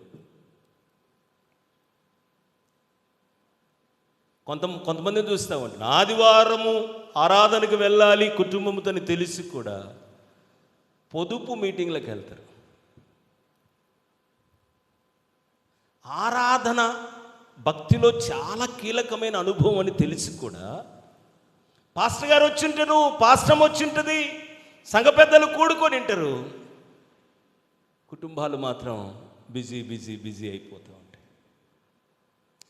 కొంతమందిని చూస్తూ ఉంటాను ఆదివారము ఆరాధనకు వెళ్ళాలి కుటుంబంతో తెలిసి కూడా పొదుపు మీటింగ్లకు వెళ్తారు. ఆరాధన భక్తిలో చాలా కీలకమైన అనుభవం అని తెలిసి కూడా పాస్టర్ గారు వచ్చింటారు, పాస్టమ్ వచ్చింటుంది, సంఘ పెద్దలు కూడుకొని ఉంటారు, కుటుంబాలు మాత్రం బిజీ బిజీ బిజీ అయిపోతూ ఉంటాయి.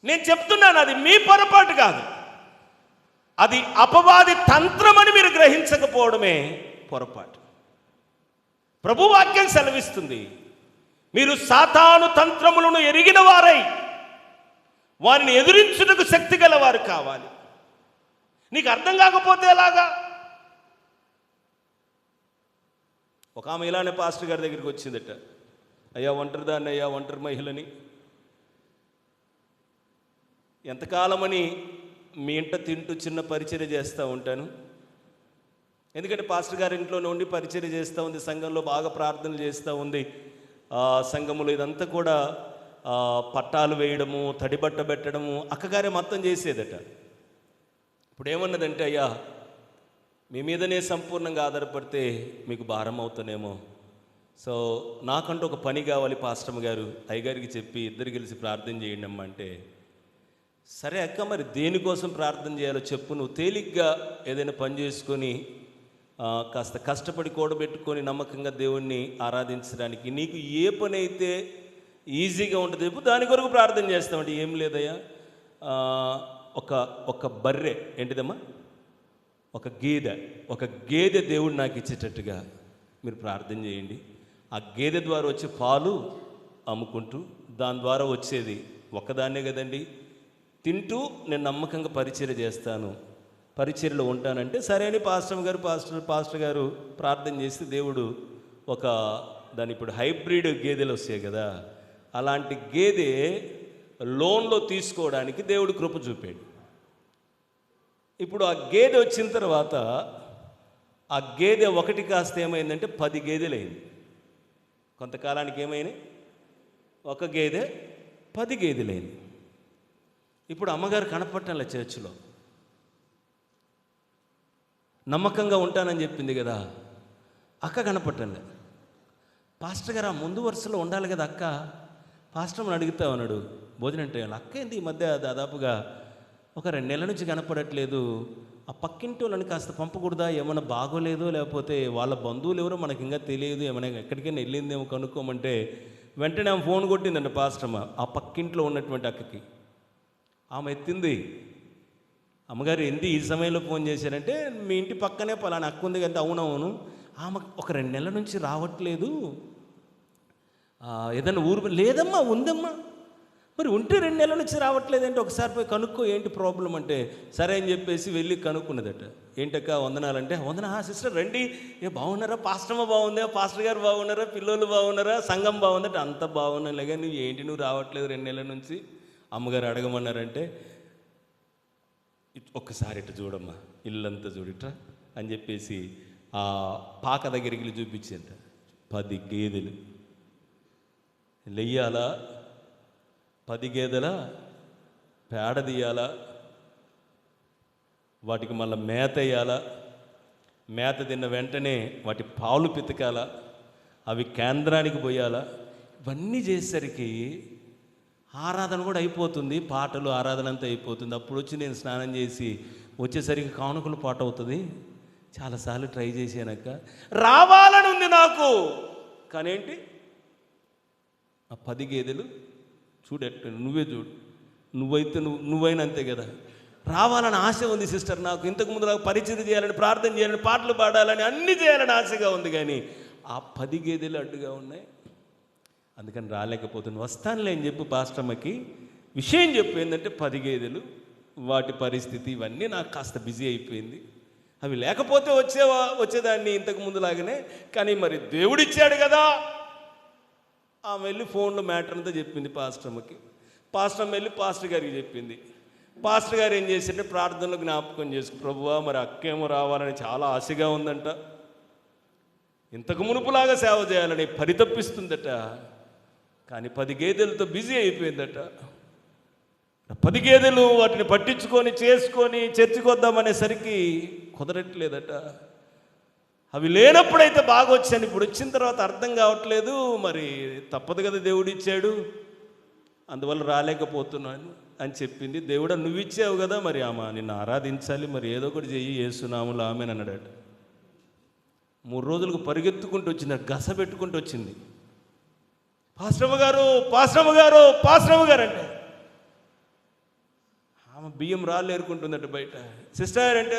నేను చెప్తున్నాను అది మీ పొరపాటు కాదు, అది అపవాది తంత్రమని మీరు గ్రహించకపోవడమే పొరపాటు. ప్రభు వాక్యం సెలవిస్తుంది, మీరు సాతాను తంత్రములను ఎరిగిన వారై వారిని ఎదిరించుటకు శక్తి గలవారు కావాలి. నీకు అర్థం కాకపోతే ఎలాగా? ఒక ఆమె ఇలానే పాస్టర్ గారి దగ్గరికి వచ్చిందట, అయ్యా ఒంటరి దాన్ని, అయ్యా ఒంటరి మహిళని, ఎంతకాలమని మీ ఇంట తింటూ చిన్న పరిచర్య చేస్తూ ఉంటాను, ఎందుకంటే పాస్టర్ గారి ఇంట్లోనే ఉండి పరిచర్య చేస్తూ ఉంది, సంఘంలో బాగా ప్రార్థనలు చేస్తూ ఉంది, సంఘములో ఇదంతా కూడా పట్టాలు వేయడము, తడిబట్ట పెట్టడము అక్కగారే మొత్తం చేసేదట. ఇప్పుడు ఏమన్నదంటే, అయ్యా మీ మీదనే సంపూర్ణంగా ఆధారపడితే మీకు భారం అవుతానేమో, సో నాకంటూ ఒక పని కావాలి పాస్టమ్ గారు, అయ్యగారికి చెప్పి ఇద్దరు కలిసి ప్రార్థన చేయండి అమ్మ అంటే, సరే అక్క మరి దేనికోసం ప్రార్థన చేయాలో చెప్పు, నువ్వు తేలిగ్గా ఏదైనా పని చేసుకొని కాస్త కష్టపడి కూడబెట్టుకొని నమ్మకంగా దేవుణ్ణి ఆరాధించడానికి నీకు ఏ పని అయితే ఈజీగా ఉంటుంది చెప్పు, దాని కొరకు ప్రార్థన చేస్తామంటే, ఏం లేదయ్యా ఒక బర్రె, ఏంటిదమ్మా, ఒక గేదె దేవుడు నాకు ఇచ్చేటట్టుగా మీరు ప్రార్థన చేయండి, ఆ గేదె ద్వారా వచ్చే పాలు అమ్ముకుంటూ దాని ద్వారా వచ్చేది ఒక్కదాన్నే కదండి, తింటూ నేను నమ్మకంగా పరిచర్య చేస్తాను, పరిచర్యలో ఉంటానంటే సరే అని పాస్టర్ గారు ప్రార్థన చేసి దేవుడు దాని ఇప్పుడు హైబ్రిడ్ గేదెలు వస్తాయి కదా, అలాంటి గేదె లోన్లో తీసుకోవడానికి దేవుడు కృప చూపాడు. ఇప్పుడు ఆ గేదె వచ్చిన తర్వాత ఆ గేదె ఒకటి కాస్త ఏమైందంటే 10 గేదెలు అయింది. కొంతకాలానికి ఏమైనాయి, ఒక గేదె 10 గేదెలైంది. ఇప్పుడు అమ్మగారు కనపట్టంలే చర్చిలో, నమ్మకంగా ఉంటానని చెప్పింది కదా, అక్క కనపట్టంలే. పాస్టర్ గారు ఆ ముందు వరుసలో ఉండాలి కదా అక్క, పాస్టర్ని అడుగుతా ఉన్నాడు భోజనం టైంలో, అక్క ఏంది ఈ మధ్య దాదాపుగా ఒక 2 నెలల నుంచి కనపడట్లేదు, ఆ పక్కింటి వాళ్ళని కాస్త పంపకూడదా, ఏమైనా బాగోలేదు, లేకపోతే వాళ్ళ బంధువులు ఎవరో మనకి ఇంకా తెలియదు, ఏమైనా ఎక్కడికైనా వెళ్ళిందేమో కనుక్కోమంటే వెంటనే ఆమె ఫోన్ కొట్టిందండి పాస్టమ్మ ఆ పక్కింట్లో ఉన్నటువంటి అక్కకి. ఆమె ఎత్తింది, అమ్మగారు ఏంటి ఈ సమయంలో ఫోన్ చేశారంటే, మీ ఇంటి పక్కనే పలానా అక్క ఉంది కదా, అవునవును, ఆమె ఒక 2 నెలల నుంచి రావట్లేదు, ఏదన్నా ఊరు, లేదమ్మా ఉందమ్మా, మరి ఉంటే 2 నెలల నుంచి రావట్లేదంటే ఒకసారి పోయి కనుక్కో ఏంటి ప్రాబ్లం అంటే, సరే అని చెప్పేసి వెళ్ళి కనుక్కున్నదట. ఏంటక్క వందనాలంటే, వందనా సిస్టర్ రండి, బాగున్నారా, పాస్టమ్మ బాగుందా, పాస్టర్ గారు బాగున్నారా, పిల్లలు బాగున్నారా, సంఘం బాగుందట, అంత బాగున్నాయిగా, నువ్వు రావట్లేదు 2 నెలల నుంచి, అమ్మగారు అడగమన్నారంటే, ఒక్కసారి ఇట్లా చూడమ్మా, ఇల్లంతా చూడిట్రా అని చెప్పేసి ఆ పాక దగ్గరికి వెళ్ళి చూపించేంత 10 గేదెలు లెయ్యాలా, 10 గేదెల పేడ తీయాలా, వాటికి మళ్ళీ మేత వేయాలా, మేత తిన్న వెంటనే వాటి పాలు పితకాలా, అవి కేంద్రానికి పోయాలా, ఇవన్నీ చేసేసరికి ఆరాధన కూడా అయిపోతుంది, పాటలు ఆరాధన అంతా అయిపోతుంది. అప్పుడు వచ్చి నేను స్నానం చేసి వచ్చేసరికి కానుకలు పాట అవుతుంది. చాలాసార్లు ట్రై చేశానక్క, రావాలని ఉంది నాకు, కానీ ఏంటి ఆ 10 గేదెలు చూడట్టు, నువ్వే చూడు, నువ్వైనా అంతే కదా, రావాలని ఆశ ఉంది సిస్టర్, నాకు ఇంతకుముందు నాకు పరిచయం చేయాలని, ప్రార్థన చేయాలని, పాటలు పాడాలని, అన్నీ చేయాలని ఆశగా ఉంది, కానీ ఆ 10 గేదెలు అడ్డుగా ఉన్నాయి. అందుకని రాలేకపోతున్నాను. వస్తానులే అని చెప్పి పాస్టమ్మకి విషయం చెప్పు. ఏంటంటే 10 గేదెలు, వాటి పరిస్థితి ఇవన్నీ నాకు కాస్త బిజీ అయిపోయింది. అవి లేకపోతే వచ్చేదాన్ని ఇంతకు ముందులాగానే. కానీ మరి దేవుడిచ్చాడు కదా. ఆమె వెళ్ళి ఫోన్లో మ్యాటర్ అంతా చెప్పింది పాస్టమ్మకి. పాస్టమ్మ వెళ్ళి పాస్టర్ గారికి చెప్పింది. పాస్టర్ గారు ఏం చేశారంటే ప్రార్థనలో జ్ఞాపకం చేసుకు, ప్రభువా మరి అక్కేమో రావాలని చాలా ఆశగా ఉందంట, ఇంతకు మునుపులాగా సేవ చేయాలని పరితపిస్తుందట. కానీ 10 గేదెలతో బిజీ అయిపోయిందట. 10 గేదెలు వాటిని పట్టించుకొని చేసుకొని చర్చికి వద్దామనేసరికి కుదరట్లేదట. అవి లేనప్పుడైతే బాగా వచ్చాను, ఇప్పుడు వచ్చిన తర్వాత అర్థం కావట్లేదు. మరి తప్పదు కదా, దేవుడు ఇచ్చాడు, అందువల్ల రాలేకపోతున్నాను అని చెప్పింది. దేవుడా నువ్వు ఇచ్చావు కదా, మరి ఆమె నిన్ను ఆరాధించాలి, మరి ఏదో ఒకటి చెయ్యి, యేసునామములో ఆమెన్ అన్నాడట. 3 రోజులకు పరిగెత్తుకుంటూ వచ్చింది, గస పెట్టుకుంటూ వచ్చింది. పాస్టమ్మ గారు, పాస్టమ్మ గారు, పాస్టమ్మ గారు అంటే ఆమె బియ్యం రాళ్ళు ఏరుకుంటుందట బయట. సిస్టర్ అంటే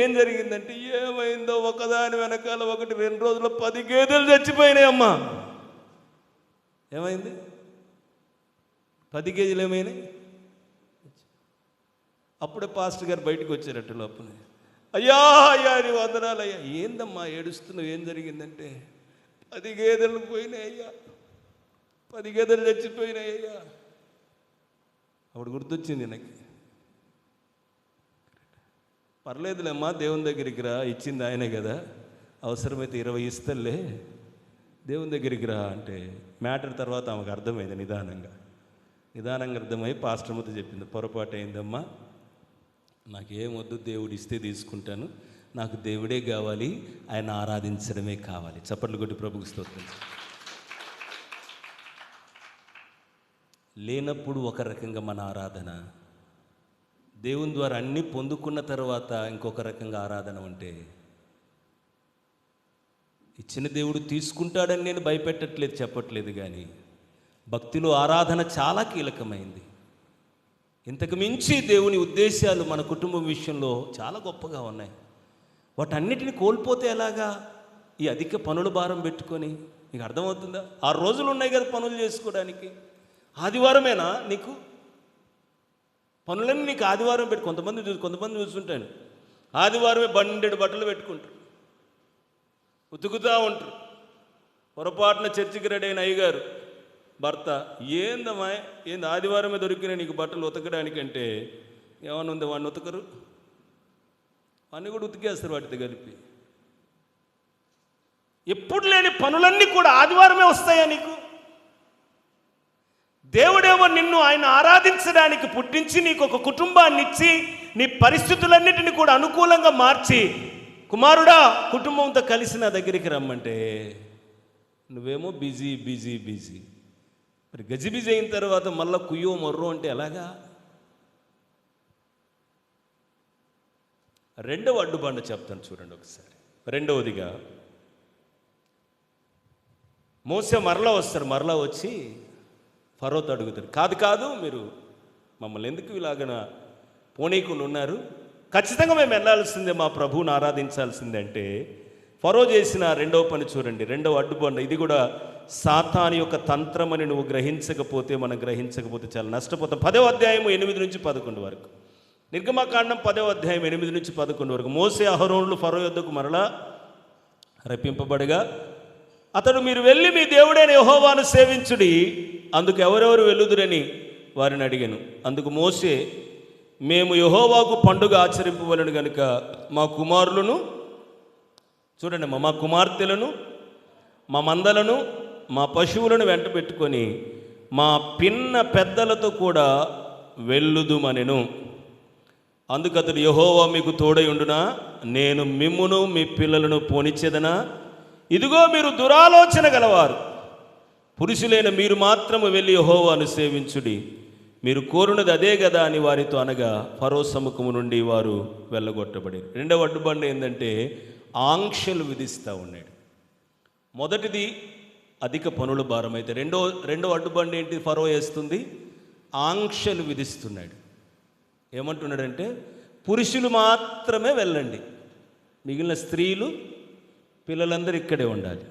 ఏం జరిగిందంటే, ఏమైందో ఒకదాని వెనకాల ఒకటి 2 రోజుల్లో 10 గేదెలు చచ్చిపోయినాయి అమ్మా. ఏమైంది? 10 కేజీలు ఏమైనాయి? అప్పుడే పాస్టర్ గారు బయటకు వచ్చారట లోపల. అయ్యా అయ్యా నీ వందనాలు అయ్యా. ఏందమ్మా ఏడుస్తున్నావు, ఏం జరిగిందంటే 10 గేదెలు పోయినాయి అయ్యా, 10 గేదెలు చచ్చిపోయినాయి అయ్యా. అప్పుడు గుర్తొచ్చింది నాకు, పర్లేదులేమ్మా దేవుని దగ్గరికి రా, ఇచ్చింది ఆయనే కదా, అవసరమైతే 20 ఇస్తలే, దేవుని దగ్గరికి రా అంటే మ్యాటర్ తర్వాత ఆమెకు అర్థమైంది. నిదానంగా అర్థమై పాస్టర్మతో చెప్పింది, పొరపాటు అయిందమ్మా, నాకేమొద్దు, దేవుడు ఇస్తే తీసుకుంటాను, నాకు దేవుడే కావాలి, ఆయన ఆరాధించడమే కావాలి. చప్పట్లు కొట్టి ప్రభువుకి స్తోత్రం. లేనప్పుడు ఒక రకంగా మన ఆరాధన, దేవుని ద్వారా అన్నీ పొందుకున్న తర్వాత ఇంకొక రకంగా ఆరాధన ఉంటే, ఇచ్చిన దేవుడు తీసుకుంటాడని నేను భయపెట్టట్లేదు, చెప్పట్లేదు, కానీ భక్తిలో ఆరాధన చాలా కీలకమైంది. ఇంతకు మించి దేవుని ఉద్దేశాలు మన కుటుంబం విషయంలో చాలా గొప్పగా ఉన్నాయి. వాటన్నిటిని కోల్పోతే ఎలాగా? ఈ అధిక పనుల భారం పెట్టుకొని, నీకు అర్థమవుతుందా? 6 రోజులు ఉన్నాయి కదా పనులు చేసుకోవడానికి. ఆదివారమేనా నీకు పనులన్నీ? నీకు ఆదివారం పెట్టి కొంతమంది చూస్తుంటాను, ఆదివారమే బండెడు బట్టలు పెట్టుకుంటారు, ఉతుకుతూ ఉంటారు. పొరపాటున చర్చికి రెడీ అయిన అయ్యగారు భర్త, ఏందమ్మా ఏంది ఆదివారమే దొరికిన నీకు బట్టలు ఉతకడానికంటే, ఏమన్నా ఉంది వాడిని ఉతకరు, వాడిని కూడా ఉతికేస్తారు వాటితో కలిపి. ఎప్పుడు లేని పనులన్నీ కూడా ఆదివారమే వస్తాయా నీకు? దేవుడేమో నిన్ను ఆయన ఆరాధించడానికి పుట్టించి నీకు ఒక కుటుంబాన్ని ఇచ్చి నీ పరిస్థితులన్నిటిని కూడా అనుకూలంగా మార్చి, కుమారుడా కుటుంబంతో కలిసి నా దగ్గరికి రమ్మంటే నువ్వేమో బిజీ బిజీ బిజీ. మరి గజిబిజీ అయిన తర్వాత మళ్ళీ కుయ్యో మొర్రో అంటే ఎలాగా? రెండవ అడ్డుబండ చెప్తాను చూడండి ఒకసారి. రెండవదిగా మోసే మరలా వస్తారు, మరలా వచ్చి ఫరోతో అడుగుతారు, కాదు మీరు మమ్మల్ని ఎందుకు ఇలాగన పోనీకులు ఉన్నారు, ఖచ్చితంగా మేము వెళ్ళాల్సిందే, మా ప్రభువుని ఆరాధించాల్సిందే అంటే ఫరో చేసిన రెండవ పని చూడండి, రెండవ అడ్డుబండ. ఇది కూడా సాతాను యొక్క తంత్రం అని నువ్వు మనం గ్రహించకపోతే చాలా నష్టపోతాం. 10వ అధ్యాయం 8 నుంచి 11 వరకు. నిర్గమకాండం 10వ అధ్యాయం 8 నుంచి 11 వరకు. మోసే అహరోనులు ఫరో యొద్దకు మరలా రప్పింపబడగా అతడు, మీరు వెళ్ళి మీ దేవుడైన యెహోవాను సేవించుడి, అందుకు ఎవరెవరు వెళ్ళుదురని వారిని అడిగాను. అందుకు మోసే, మేము యెహోవాకు పండుగ ఆచరింపవలను గనుక మా కుమారులను చూడండి, మా కుమార్తెలను, మా మందలను, మా పశువులను వెంట పెట్టుకొని మా పిన్న పెద్దలతో కూడా వెళ్ళుదుమనెను. అందుకు అతడు, యెహోవా మీకు తోడై ఉండునా, నేను మిమ్మును మీ పిల్లలను పోనిచ్చేదనా? ఇదిగో మీరు దురాలోచన గలవారు, పురుషులైన మీరు మాత్రము వెళ్ళి యెహోవాను సేవించుడి, మీరు కోరునది అదే కదా అని వారితో అనగా ఫరో సముఖము నుండి వారు వెళ్ళగొట్టబడి. రెండవ అడ్డుబండ ఏంటంటే ఆంక్షలు విధిస్తూ ఉన్నాడు. మొదటిది అధిక పనుల భారం అయితే, రెండో అడ్డుబండ ఏంటి? ఫరో వేస్తుంది, ఆంక్షలు విధిస్తున్నాడు. ఏమంటున్నాడంటే పురుషులు మాత్రమే వెళ్ళండి, మిగిలిన స్త్రీలు పిల్లలందరూ ఇక్కడే ఉండాలి.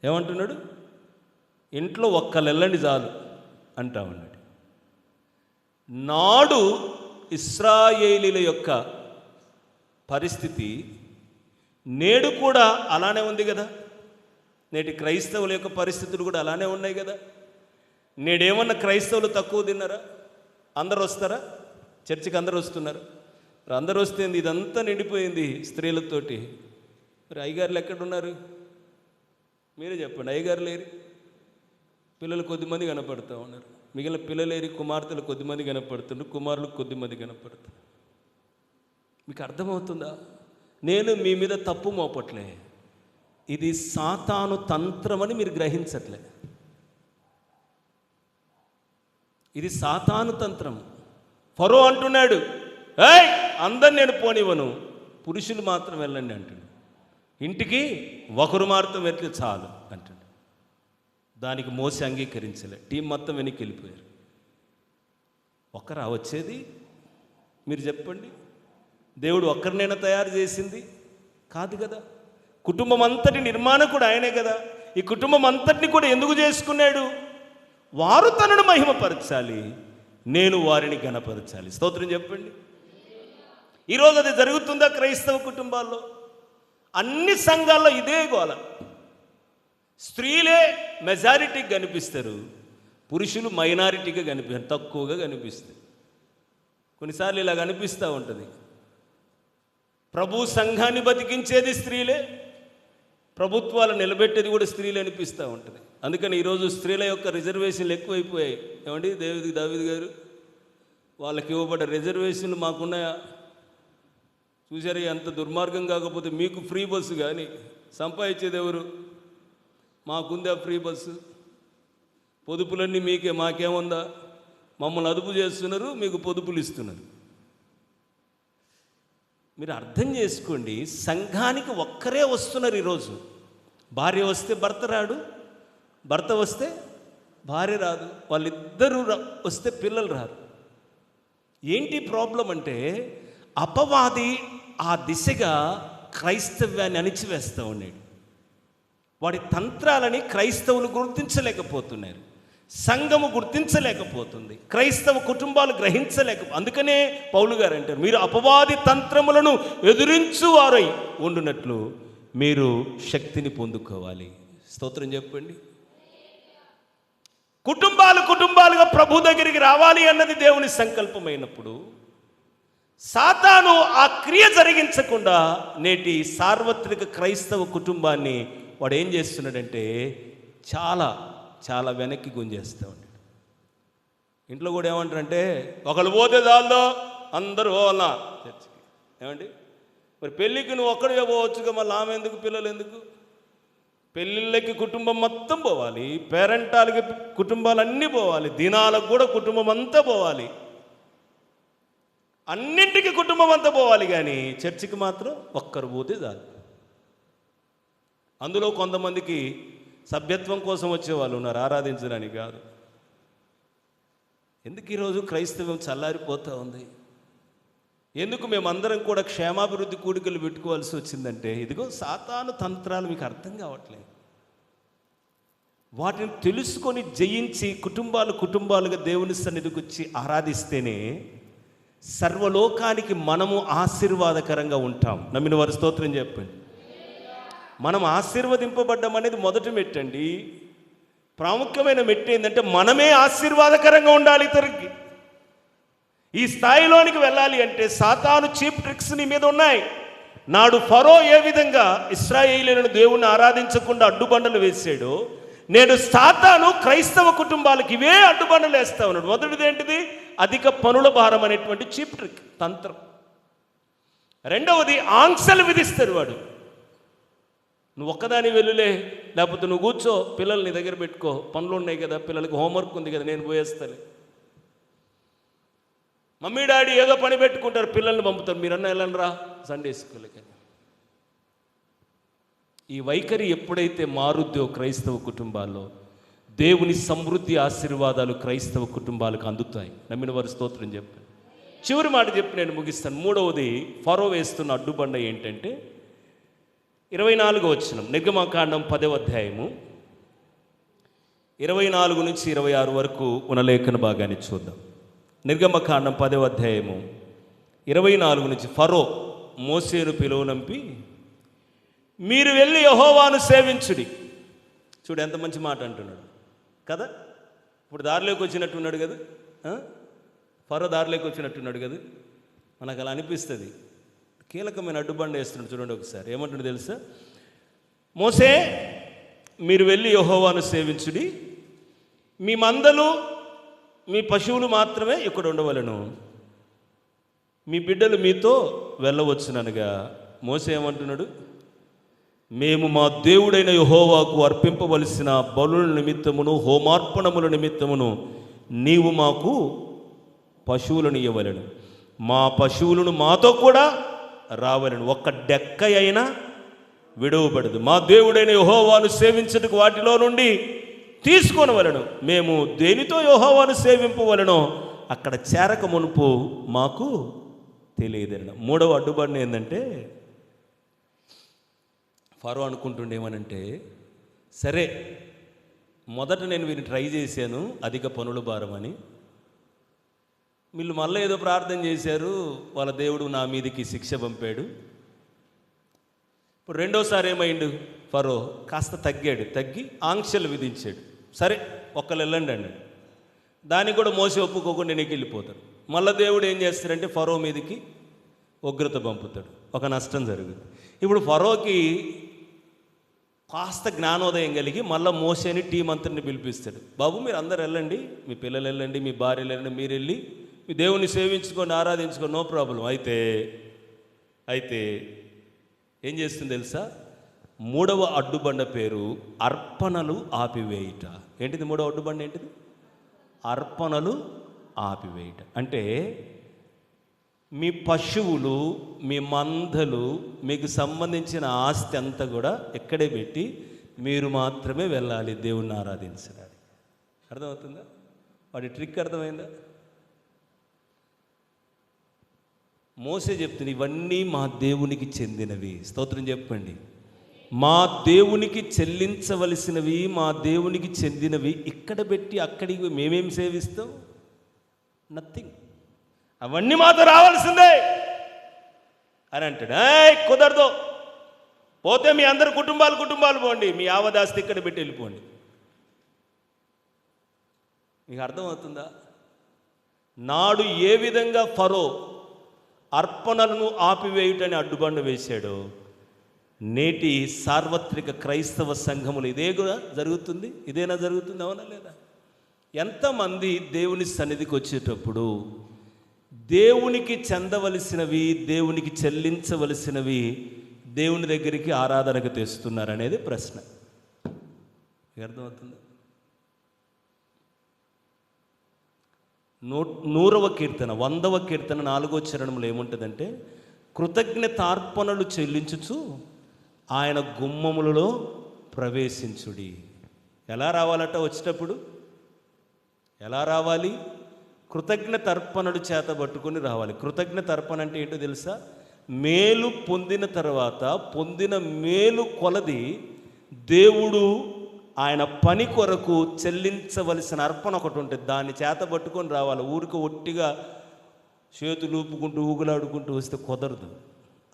ఏమంటున్నాడు? ఇంట్లో ఒక్కళ్ళు వెళ్ళండి చాలు అంటా ఉన్నాడు. నాడు ఇశ్రాయేలీల యొక్క పరిస్థితి నేడు కూడా అలానే ఉంది కదా. నేటి క్రైస్తవుల యొక్క పరిస్థితులు కూడా అలానే ఉన్నాయి కదా. నేడేమన్నా క్రైస్తవులు తక్కువ తిన్నారా? అందరు వస్తారా? చర్చికి అందరు వస్తున్నారు. మరి అందరు వస్తే ఇదంతా నిండిపోయింది స్త్రీలతోటి. మరి అయ్యగారులు ఎక్కడున్నారు? మీరే చెప్పండి. అయ్యగారు లేరు, పిల్లలు కొద్దిమంది కనపడుతూ ఉన్నారు. మిగిలిన పిల్లలేరి కుమార్తెలు కొద్దిమంది కనపడుతున్నారు, కుమారులు కొద్దిమంది కనపడుతున్నారు. మీకు అర్థమవుతుందా? నేను మీ మీద తప్పు మోపట్లే, ఇది సాతాను తంత్రమని మీరు గ్రహించట్లే. ఇది సాతాను తంత్రం. ఫరో అంటున్నాడు, ఏయ్ అందరు నేను పోనివ్వను, పురుషులు మాత్రం వెళ్ళండి అంటున్నాడు. ఇంటికి ఒకరు మాత్రం వెళ్తే చాలు అంటాడు. దానికి మోసే అంగీకరించలే. టీం మొత్తం వెనక్కి వెళ్ళిపోయారు. ఒక్కరా వచ్చేది? మీరు చెప్పండి. దేవుడు ఒక్కరినైనా తయారు చేసింది కాదు కదా. కుటుంబం అంతటి నిర్మాణకుడు ఆయనే కదా. ఈ కుటుంబం అంతటిని కూడా ఎందుకు చేసుకున్నాడు? వారు తనను మహిమపరచాలి, నేను వారిని ఘనపరచాలి. స్తోత్రం చెప్పండి. ఈరోజు అది జరుగుతుందా క్రైస్తవ కుటుంబాల్లో? అన్ని సంఘాల్లో ఇదే గోల. స్త్రీలే మెజారిటీగా కనిపిస్తారు, పురుషులు మైనారిటీగా కనిపిస్తారు, తక్కువగా కనిపిస్తారు. కొన్నిసార్లు ఇలా కనిపిస్తూ ఉంటుంది. ప్రభు సంఘాన్ని బతికించేది స్త్రీలే, ప్రభుత్వాలు నిలబెట్టేది కూడా స్త్రీలే అనిపిస్తూ ఉంటుంది. అందుకని ఈరోజు స్త్రీల యొక్క రిజర్వేషన్లు ఎక్కువైపోయాయి. ఏమండి దావీదు గారు, వాళ్ళకి ఇవ్వబడ్డ రిజర్వేషన్లు మాకున్నాయా? చూసారు ఎంత దుర్మార్గం. కాకపోతే మీకు ఫ్రీ బస్సు, కానీ సంపాదించేది ఎవరు? మాకుందా ఫ్రీ బస్సు? పొదుపులన్నీ మీకే, మాకేముందా? మమ్మల్ని అదుపు చేస్తున్నారు, మీకు పొదుపులు ఇస్తున్నారు. మీరు అర్థం చేసుకోండి, సంఘానికి ఒక్కరే వస్తున్నారు ఈరోజు. భార్య వస్తే భర్త రాడు, భర్త వస్తే భార్య రాదు, వాళ్ళిద్దరూ వస్తే పిల్లలు రారు. ఏంటి ప్రాబ్లం అంటే, అపవాది ఆ దిశగా క్రైస్తవ్యాన్ని అణిచివేస్తూ ఉన్నాడు. వాడి తంత్రాలని క్రైస్తవులు గుర్తించలేకపోతున్నారు, సంఘము గుర్తించలేకపోతుంది, క్రైస్తవ కుటుంబాలు అందుకనే పౌలు గారు అంటారు, మీరు అపవాది తంత్రములను ఎదురించువారై ఉండునట్లు మీరు శక్తిని పొందుకోవాలి. స్తోత్రం చెప్పండి. కుటుంబాలుగా ప్రభు దగ్గరికి రావాలి అన్నది దేవుని సంకల్పమైనప్పుడు, సాతాను ఆ క్రియ జరిగించకుండా నేటి సార్వత్రిక క్రైస్తవ కుటుంబాన్ని వాడు ఏం చేస్తున్నాడంటే చాలా చాలా వెనక్కి గుంజేస్తూ ఉంటాడు. ఇంట్లో కూడా ఏమంటారంటే, ఒకళ్ళు పోతే చాలదో అందరూ పోవాలా చర్చికి. ఏమండి, మరి పెళ్ళికి నువ్వు ఒక్కడిగా పోవచ్చుగా, మళ్ళీ ఆమె ఎందుకు, పిల్లలు ఎందుకు? పెళ్ళిళ్ళకి కుటుంబం మొత్తం పోవాలి, పేరెంటాలకి కుటుంబాలన్నీ పోవాలి, దినాలకు కూడా కుటుంబం అంతా పోవాలి, అన్నింటికి కుటుంబం అంతా పోవాలి. కానీ చర్చికి మాత్రం ఒక్కరు పోతే చాలు. అందులో కొంతమందికి సభ్యత్వం కోసం వచ్చేవాళ్ళు ఉన్నారు, ఆరాధించడానికి కాదు. ఎందుకు ఈరోజు క్రైస్తవం చల్లారిపోతూ ఉంది? ఎందుకు మేమందరం కూడా క్షేమాభివృద్ధి కూడికలు పెట్టుకోవాల్సి వచ్చిందంటే, ఇదిగో సాతాను తంత్రాలు మీకు అర్థం కావట్లేదు. వాటిని తెలుసుకొని జయించి కుటుంబాలుగా దేవుని సన్నిధికి వచ్చి ఆరాధిస్తేనే సర్వలోకానికి మనము ఆశీర్వాదకరంగా ఉంటాం. నమ్మిన వారి స్తోత్రం చెప్పండి. మనం ఆశీర్వదింపబడ్డం అనేది మొదటి మెట్టండి. ప్రాముఖ్యమైన మెట్టు ఏంటంటే, మనమే ఆశీర్వాదకరంగా ఉండాలి ఇతరుకి. ఈ స్థాయిలోనికి వెళ్ళాలి అంటే సాతాను చీప్ ట్రిక్స్ నీ మీద ఉన్నాయి. నాడు ఫరో ఏ విధంగా ఇశ్రాయేలీయులను దేవుణ్ణి ఆరాధించకుండా అడ్డుబండలు వేసాడో, నేడు సాతాను క్రైస్తవ కుటుంబాలకు ఇవే అడ్డుబండలు వేస్తా ఉన్నాడు. మొదటిది ఏంటిది? అధిక పనుల భారం అనేటువంటి చీప్ ట్రిక్, తంత్రం. రెండవది ఆంక్షలు విధిస్తాడు వాడు. నువ్వు ఒక్కదాని వెళ్ళులే, లేకపోతే నువ్వు కూర్చో, పిల్లలు నీ దగ్గర పెట్టుకో, పనులు ఉన్నాయి కదా, పిల్లలకి హోంవర్క్ ఉంది కదా, నేను పోయేస్తాను. మమ్మీ డాడీ ఏదో పని పెట్టుకుంటారు, పిల్లల్ని పంపుతారు, మీరన్నా వెళ్ళండిరా సండే స్కూల్కి. ఈ వైఖరి ఎప్పుడైతే మారుద్దో క్రైస్తవ కుటుంబాల్లో, దేవుని సమృద్ధి ఆశీర్వాదాలు క్రైస్తవ కుటుంబాలకు అందుతాయి. నమ్మిన వారి స్తోత్రం చెప్పాను. చివరి మాట చెప్పి నేను ముగిస్తాను. మూడవది, ఫరో వేస్తున్న అడ్డుబండ ఏంటంటే 24వ వచనం, నిర్గమకాండం 10వ అధ్యాయము 24 నుంచి 26 వరకు ఉన్న లేఖన భాగాన్ని చూద్దాం. నిర్గమకాండం 10వ అధ్యాయము 24 నుంచి. ఫరో మోసేను పిలువనంపి, మీరు వెళ్ళి యెహోవాను సేవించుడి. చూడు ఎంత మంచి మాట అంటున్నాడు కదా. ఇప్పుడు దారిలోకి వచ్చినట్టున్నాడు కదా, ఫరో దారిలోకి వచ్చినట్టున్నాడు కదా. మనకు అలా అనిపిస్తుంది. కీలకమైన అడ్డుబండ వేస్తున్నాడు. చూడండి ఒకసారి ఏమంటున్నాడు తెలుసా? మోసే, మీరు వెళ్ళి యెహోవాను సేవించుడి, మీ మందలు మీ పశువులు మాత్రమే ఇక్కడ ఉండవలను, మీ బిడ్డలు మీతో వెళ్ళవచ్చుననగా. మోసే ఏమంటున్నాడు? మేము మా దేవుడైన యెహోవాకు అర్పింపవలసిన బలుల నిమిత్తమును హోమార్పణముల నిమిత్తమును నీవు మాకు పశువులను ఇవ్వవలెను, మా పశువులను మాతో కూడా రావలను, ఒక్క డెక్క అయినా విడవబడదు. మా దేవుడైన యెహోవాను సేవించుటకు వాటిలో నుండి తీసుకొనవలెను. మేము దేనితో యెహోవాను సేవింపవలెనో అక్కడ చేరక మునుపు మాకు తెలియదన్న. మూడవ అడ్డుబండ ఏంటంటే, ఫరో అనుకుంటుండేమనంటే, సరే మొదట నేను వీరిని ట్రై చేశాను అధిక పనుల భారమని, వీళ్ళు మళ్ళీ ఏదో ప్రార్థన చేశారు, వాళ్ళ దేవుడు నా మీదకి శిక్ష పంపాడు. ఇప్పుడు రెండోసారి ఏమైండు? ఫరో కాస్త తగ్గి ఆంక్షలు విధించాడు. సరే ఒక్కళ్ళు వెళ్ళండి అన్నాడు. దానికి కూడా మోసే ఒప్పుకోకుండా వెనక్కి వెళ్ళిపోతాడు. మళ్ళీ దేవుడు ఏం చేస్తాడంటే ఫరో మీదకి ఉగ్రత పంపుతాడు, ఒక నష్టం జరుగుతుంది. ఇప్పుడు ఫరోకి కాస్త జ్ఞానోదయం కలిగి మళ్ళీ మోసేని టీం అంతరిని పిలిపిస్తాడు. బాబు మీరు అందరు వెళ్ళండి, మీ పిల్లలు వెళ్ళండి, మీ భార్యలు వెళ్ళండి, మీరు వెళ్ళి మీ దేవుణ్ణి సేవించుకొని ఆరాధించుకొని, నో ప్రాబ్లం. అయితే ఏం చేస్తుంది తెలుసా? మూడవ అడ్డుబండ పేరు అర్పణలు ఆపివేయుట. ఏంటిది మూడవ అడ్డుబండ? ఏంటిది? అర్పణలు ఆపివేయుట. అంటే మీ పశువులు, మీ మందలు, మీకు సంబంధించిన ఆస్తి అంతా కూడా ఎక్కడే పెట్టి మీరు మాత్రమే వెళ్ళాలి దేవుణ్ణి ఆరాధించడానికి. అర్థమవుతుందా? వాడి ట్రిక్ అర్థమైందా? మోసే చెప్తుంది, ఇవన్నీ మా దేవునికి చెందినవి. స్తోత్రం చెప్పండి. మా దేవునికి చెల్లించవలసినవి, మా దేవునికి చెందినవి ఇక్కడ పెట్టి అక్కడికి మేమేం సేవిస్తాం? నథింగ్. అవన్నీ మాతో రావాల్సిందే అని అంటాడు. కుదరదు, పోతే మీ అందరు కుటుంబాలు పోండి, మీ ఆవదాస్తి ఇక్కడ పెట్టి వెళ్ళిపోండి. మీకు అర్థమవుతుందా? నాడు ఏ విధంగా ఫరో అర్పణలను ఆపివేయుటని అడ్డుబండ వేశాడో, నేటి సార్వత్రిక క్రైస్తవ సంఘములు ఇదే కూడా జరుగుతుంది. ఇదేనా జరుగుతుంది? అవునా లేదా? ఎంతమంది దేవుని సన్నిధికి వచ్చేటప్పుడు దేవునికి చెందవలసినవి, దేవునికి చెల్లించవలసినవి దేవుని దగ్గరికి ఆరాధనకు తెస్తున్నారనేది ప్రశ్న. అర్థమవుతుంది? 100వ కీర్తన 100వ కీర్తన 4వ చరణంలో ఏముంటుందంటే, కృతజ్ఞతార్పణలు చెల్లించుచు ఆయన గుమ్మములలో ప్రవేశించుడి. ఎలా రావాలట? వచ్చేటప్పుడు ఎలా రావాలి? కృతజ్ఞత అర్పణలు చేత పట్టుకొని రావాలి. కృతజ్ఞత అర్పణ అంటే ఏంటో తెలుసా? మేలు పొందిన తర్వాత పొందిన మేలు కొలది దేవుడు ఆయన పని కొరకు చెల్లించవలసిన అర్పణ ఒకటి ఉంటుంది, దాన్ని చేత పట్టుకొని రావాలి. ఊరికి ఒట్టిగా చేతులు ఊపుకుంటూ ఊగులాడుకుంటూ వస్తే కుదరదు.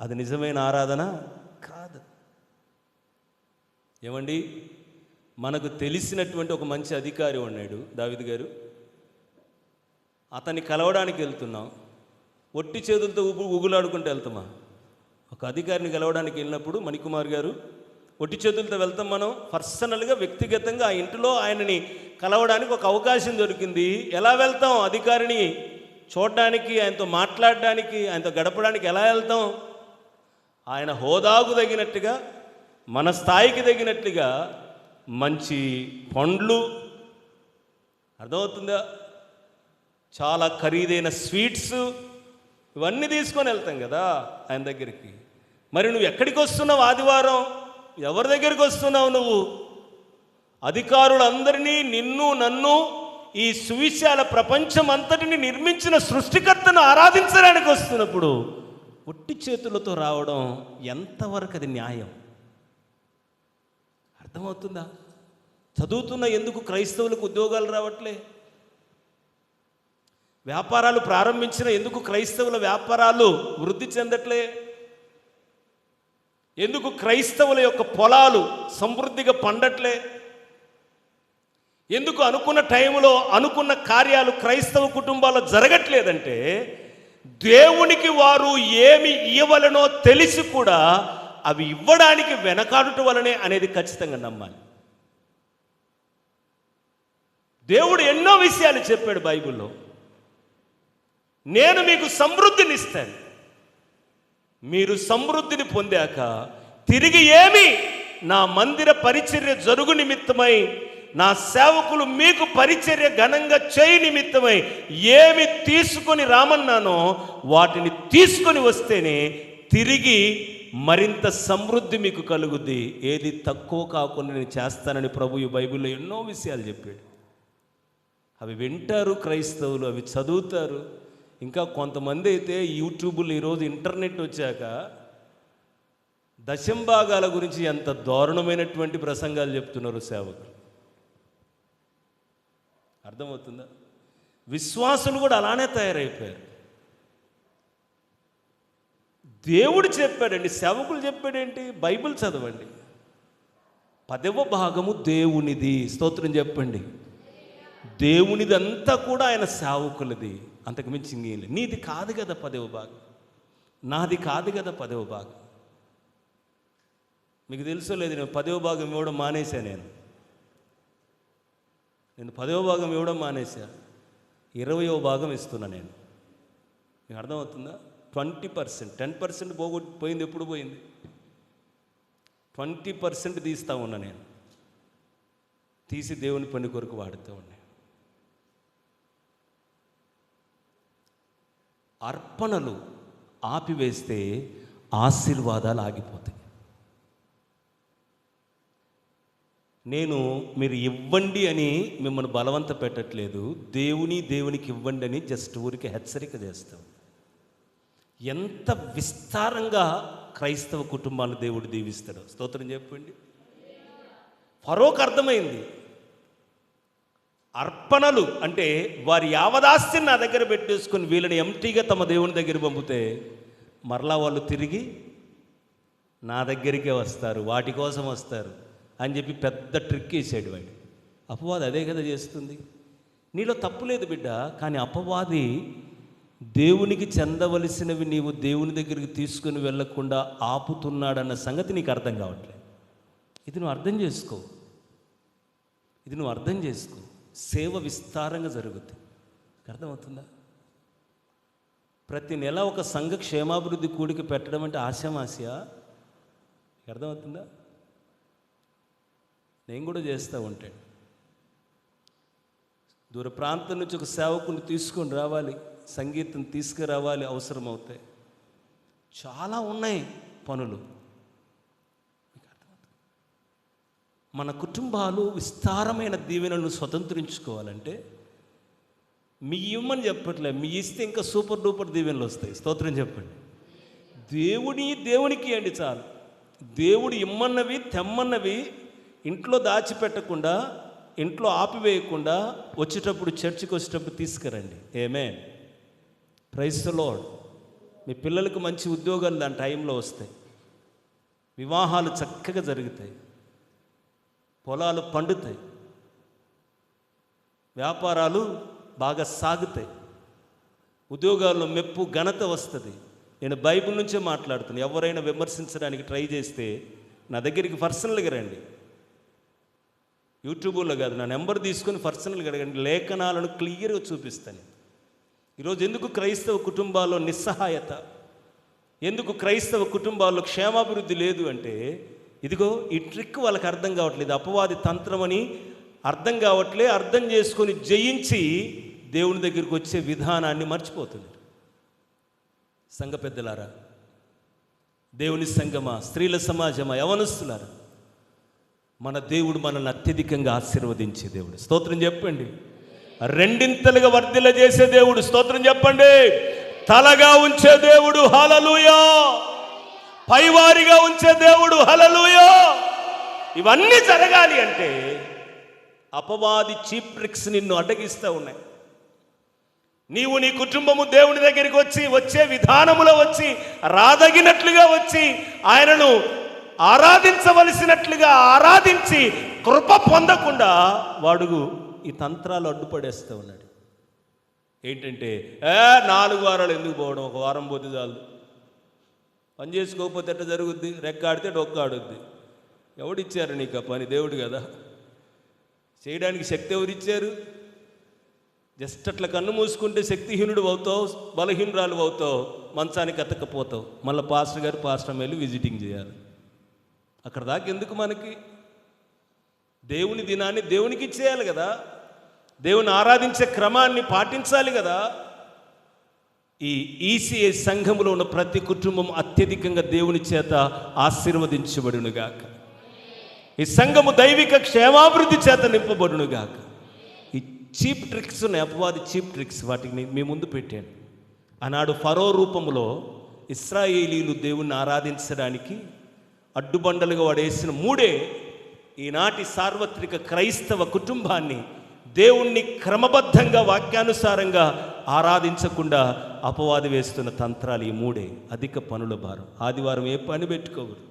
అది నిజమైన ఆరాధన కాదు. ఏమండి, మనకు తెలిసినటువంటి ఒక మంచి అధికారి ఉన్నాడు, దావీదు గారు. అతన్ని కలవడానికి వెళ్తున్నాం, ఒట్టి చేతులతో ఊగులాడుకుంటూ వెళ్తామా? ఒక అధికారిని కలవడానికి వెళ్ళినప్పుడు మణికుమార్ గారు, ఒట్టి చేతులతో వెళ్తాం మనం? పర్సనల్గా వ్యక్తిగతంగా ఆ ఇంటిలో ఆయనని కలవడానికి ఒక అవకాశం దొరికింది. ఎలా వెళ్తాం? అధికారిని చూడడానికి, ఆయనతో మాట్లాడడానికి, ఆయనతో గడపడానికి ఎలా వెళ్తాం? ఆయన హోదాకు తగినట్టుగా, మన స్థాయికి తగినట్లుగా మంచి పండ్లు, అర్థమవుతుందా, చాలా ఖరీదైన స్వీట్స్, ఇవన్నీ తీసుకొని వెళ్తాం కదా ఆయన దగ్గరికి. మరి నువ్వు ఎక్కడికి వస్తున్నావు? ఆదివారం ఎవరి దగ్గరికి వస్తున్నావు నువ్వు? అధికారులందరినీ, నిన్ను నన్ను, ఈ సువిశాల ప్రపంచం అంతటిని నిర్మించిన సృష్టికర్తను ఆరాధించడానికి వస్తున్నప్పుడు ఒట్టి చేతులతో రావడం ఎంతవరకు అది న్యాయం? అర్థమవుతుందా? చదువుతున్న ఎందుకు క్రైస్తవులకు ఉద్యోగాలు రావట్లే? వ్యాపారాలు ప్రారంభించిన ఎందుకు క్రైస్తవుల వ్యాపారాలు వృద్ధి చెందట్లే? ఎందుకు క్రైస్తవుల యొక్క పొలాలు సమృద్ధిగా పండట్లే? ఎందుకు అనుకున్న టైంలో అనుకున్న కార్యాలు క్రైస్తవ కుటుంబాల్లో జరగట్లేదంటే, దేవునికి వారు ఏమి ఇవ్వవలనో తెలిసి కూడా అవి ఇవ్వడానికి వెనకాడుట వలనే అనేది ఖచ్చితంగా నమ్మాలి. దేవుడు ఎన్నో విషయాలు చెప్పాడు బైబిల్లో. నేను మీకు సమృద్ధిని ఇస్తాను, మీరు సమృద్ధిని పొందాక తిరిగి ఏమి నా మందిర పరిచర్య జరుగు నిమిత్తమై, నా సేవకులు మీకు పరిచర్య ఘనంగా చేయి నిమిత్తమై ఏమి తీసుకొని రామన్నానో వాటిని తీసుకొని వస్తేనే తిరిగి మరింత సమృద్ధి మీకు కలుగుద్ది. ఏది తక్కువ కాకుండా నేను చేస్తానని ప్రభు ఈ బైబిల్లో ఎన్నో విషయాలు చెప్పాడు. అవి వింటారు క్రైస్తవులు, అవి చదువుతారు. ఇంకా కొంతమంది అయితే యూట్యూబ్లో ఈరోజు ఇంటర్నెట్ వచ్చాక దశంభాగాల గురించి ఎంత దారుణమైనటువంటి ప్రసంగాలు చెప్తున్నారు సేవకులు. అర్థమవుతుందా? విశ్వాసులు కూడా అలానే తయారైపోయారు. దేవుడు చెప్పాడండి, సేవకులు చెప్పాడేంటి? బైబిల్ చదవండి. 10వ భాగము దేవునిది. స్తోత్రం చెప్పండి. దేవునిదంతా కూడా ఆయన సేవకులది, అంతకుమించి ఇంకేం లేదు. నీది కాదు కదా 10వ భాగం, నాది కాదు కదా 10వ భాగం. మీకు తెలుసో లేదు, నేను 10వ భాగం ఇవ్వడం మానేశా. నేను 10వ భాగం ఇవ్వడం మానేశా. 20వ భాగం ఇస్తున్నా నేను. మీకు అర్థమవుతుందా? 20%, 10% పోయింది. ఎప్పుడు పోయింది? 20% తీస్తూ ఉన్నా నేను. తీసి దేవుని పని కొరకు వాడుతూ ఉన్నా. అర్పణలు ఆపివేస్తే ఆశీర్వాదాలు ఆగిపోతాయి. నేను మీరు ఇవ్వండి అని మిమ్మల్ని బలవంత పెట్టట్లేదు. దేవునికి ఇవ్వండి అని జస్ట్ ఊరికి హెచ్చరిక చేస్తాం. ఎంత విస్తారంగా క్రైస్తవ కుటుంబాలు దేవుడు దీవిస్తాడో. స్తోత్రం చెప్పండి. ఫరోకు అర్థమైంది, అర్పణలు అంటే వారి యావదాస్తిని నా దగ్గర పెట్టేసుకొని వీళ్ళని ఎంటీగా తమ దేవుని దగ్గర పంపితే మరలా వాళ్ళు తిరిగి నా దగ్గరికే వస్తారు, వాటి కోసం వస్తారు అని చెప్పి పెద్ద ట్రిక్ వేసాడు వాడు. అపవాది అదే కదా చేస్తుంది. నీలో తప్పు లేదు బిడ్డ, కానీ అపవాది దేవునికి చెందవలసినవి నీవు దేవుని దగ్గరికి తీసుకుని వెళ్ళకుండా ఆపుతున్నాడన్న సంగతి నీకు అర్థం కావట్లేదు. ఇది నువ్వు అర్థం చేసుకో. సేవ విస్తారంగా జరుగుతుంది. అర్థమవుతుందా? ప్రతి నెల ఒక సంఘ క్షేమాభివృద్ధి కూడిక పెట్టడం అంటే ఆశామాశయా? అర్థమవుతుందా? నేను కూడా చేస్తూ ఉంటాను. దూర ప్రాంతం నుంచి ఒక సేవకుని తీసుకొని రావాలి, సంగీతం తీసుకురావాలి, అవసరం అవుతాయి. చాలా ఉన్నాయి పనులు. మన కుటుంబాలు విస్తారమైన దీవెనలను స్వతంత్రించుకోవాలంటే మీ ఇవ్వమని చెప్పట్లే, మీ ఇస్తే ఇంకా సూపర్ డూపర్ దీవెనలు వస్తాయి. స్తోత్రం చెప్పండి. దేవునికి అండి చాలు. దేవుడు ఇమ్మన్నవి తెమ్మన్నవి ఇంట్లో దాచిపెట్టకుండా, ఇంట్లో ఆపివేయకుండా వచ్చేటప్పుడు, చర్చికి వచ్చేటప్పుడు తీసుకురండి. ఆమేన్. Praise the Lord. మీ పిల్లలకు మంచి ఉద్యోగాలు దాని టైంలో వస్తాయి, వివాహాలు చక్కగా జరుగుతాయి, పొలాలు పండుతాయి, వ్యాపారాలు బాగా సాగుతాయి, ఉద్యోగాల్లో మెప్పు ఘనత వస్తుంది. నేను బైబిల్ నుంచే మాట్లాడుతున్నాను. ఎవరైనా విమర్శించడానికి ట్రై చేస్తే నా దగ్గరికి పర్సనల్గా రండి. యూట్యూబ్లో కాదు, నా నెంబర్ తీసుకొని పర్సనల్గా అడగండి. లేఖనాలను క్లియర్గా చూపిస్తాను. ఈరోజు ఎందుకు క్రైస్తవ కుటుంబాల్లో నిస్సహాయత, ఎందుకు క్రైస్తవ కుటుంబాల్లో క్షేమాభివృద్ధి లేదు అంటే, ఇదిగో ఈ ట్రిక్ వాళ్ళకి అర్థం కావట్లేదు. అపవాది తంత్రం అని అర్థం కావట్లే. అర్థం చేసుకొని జయించి దేవుని దగ్గరికి వచ్చే విధానాన్ని మర్చిపోతుంది. సంఘ పెద్దలారా, దేవుని సంఘమా, స్త్రీల సమాజమా, యవనస్తులారా, మన దేవుడు మనల్ని అత్యధికంగా ఆశీర్వదించే దేవుడు. స్తోత్రం చెప్పండి. రెండింతలుగా వర్ధిల్ల చేసే దేవుడు. స్తోత్రం చెప్పండి. తలగా ఉంచే దేవుడు. హల్లెలూయా. పైవారిగా ఉంచే దేవుడు. హల్లెలూయా. ఇవన్నీ జరగాలి అంటే అపవాది చీప్ ట్రిక్స్ నిన్ను అడ్డగిస్తూ ఉన్నాయి. నీవు నీ కుటుంబము దేవుని దగ్గరికి వచ్చే విధానములో వచ్చి రాదగినట్లుగా వచ్చి ఆయనను ఆరాధించవలసినట్లుగా ఆరాధించి కృప పొందకుండా వాడు ఈ తంత్రాలు అడ్డుపడేస్తూ ఉన్నాడు. ఏంటంటే 4 వారాలు ఎందుకు పోవడం, 1 వారం పోతే చాలు. పని చేసుకోకపోతే ఎట్ట జరుగుద్ది? రెక్కాడితే డొక్కాడుద్ది. ఎవడిచ్చారు నీకు ఆ పని? దేవుడు కదా. చేయడానికి శక్తి ఎవరిచ్చారు? జస్ట్ అట్లా కన్ను మూసుకుంటే శక్తిహీనుడు అవుతావు, బలహీనురాలు అవుతావు, మంచానికి అతకపోతావు. మళ్ళీ పాస్టర్ గారు పాస్టర్ వెళ్ళి విజిటింగ్ చేయాలి. అక్కడ దాకా ఎందుకు మనకి? దేవుని దినాన్ని దేవునికి ఇచ్చేయాలి కదా, దేవుని ఆరాధించే క్రమాన్ని పాటించాలి కదా. ఈ ఈసీఏ సంఘములో ఉన్న ప్రతి కుటుంబం అత్యధికంగా దేవుని చేత ఆశీర్వదించబడునుగాక. ఈ సంఘము దైవిక క్షేమాభివృద్ధి చేత నింపబడునుగాక. ఈ చీప్ ట్రిక్స్ ఉన్నాయి, అపవాది చీప్ ట్రిక్స్, వాటిని మీ ముందు పెట్టాను. ఆనాడు ఫరో రూపంలో ఇశ్రాయేలీలు దేవుణ్ణి ఆరాధించడానికి అడ్డుబండలుగా వాడు వేసిన 3 ఈనాటి సార్వత్రిక క్రైస్తవ కుటుంబాన్ని దేవుణ్ణి క్రమబద్ధంగా వాక్యానుసారంగా ఆరాధించకుండా అపవాది వేస్తున్న తంత్రాలు ఈ 3. అధిక పనుల భారం. ఆదివారం ఏ పని పెట్టుకోకూడదు.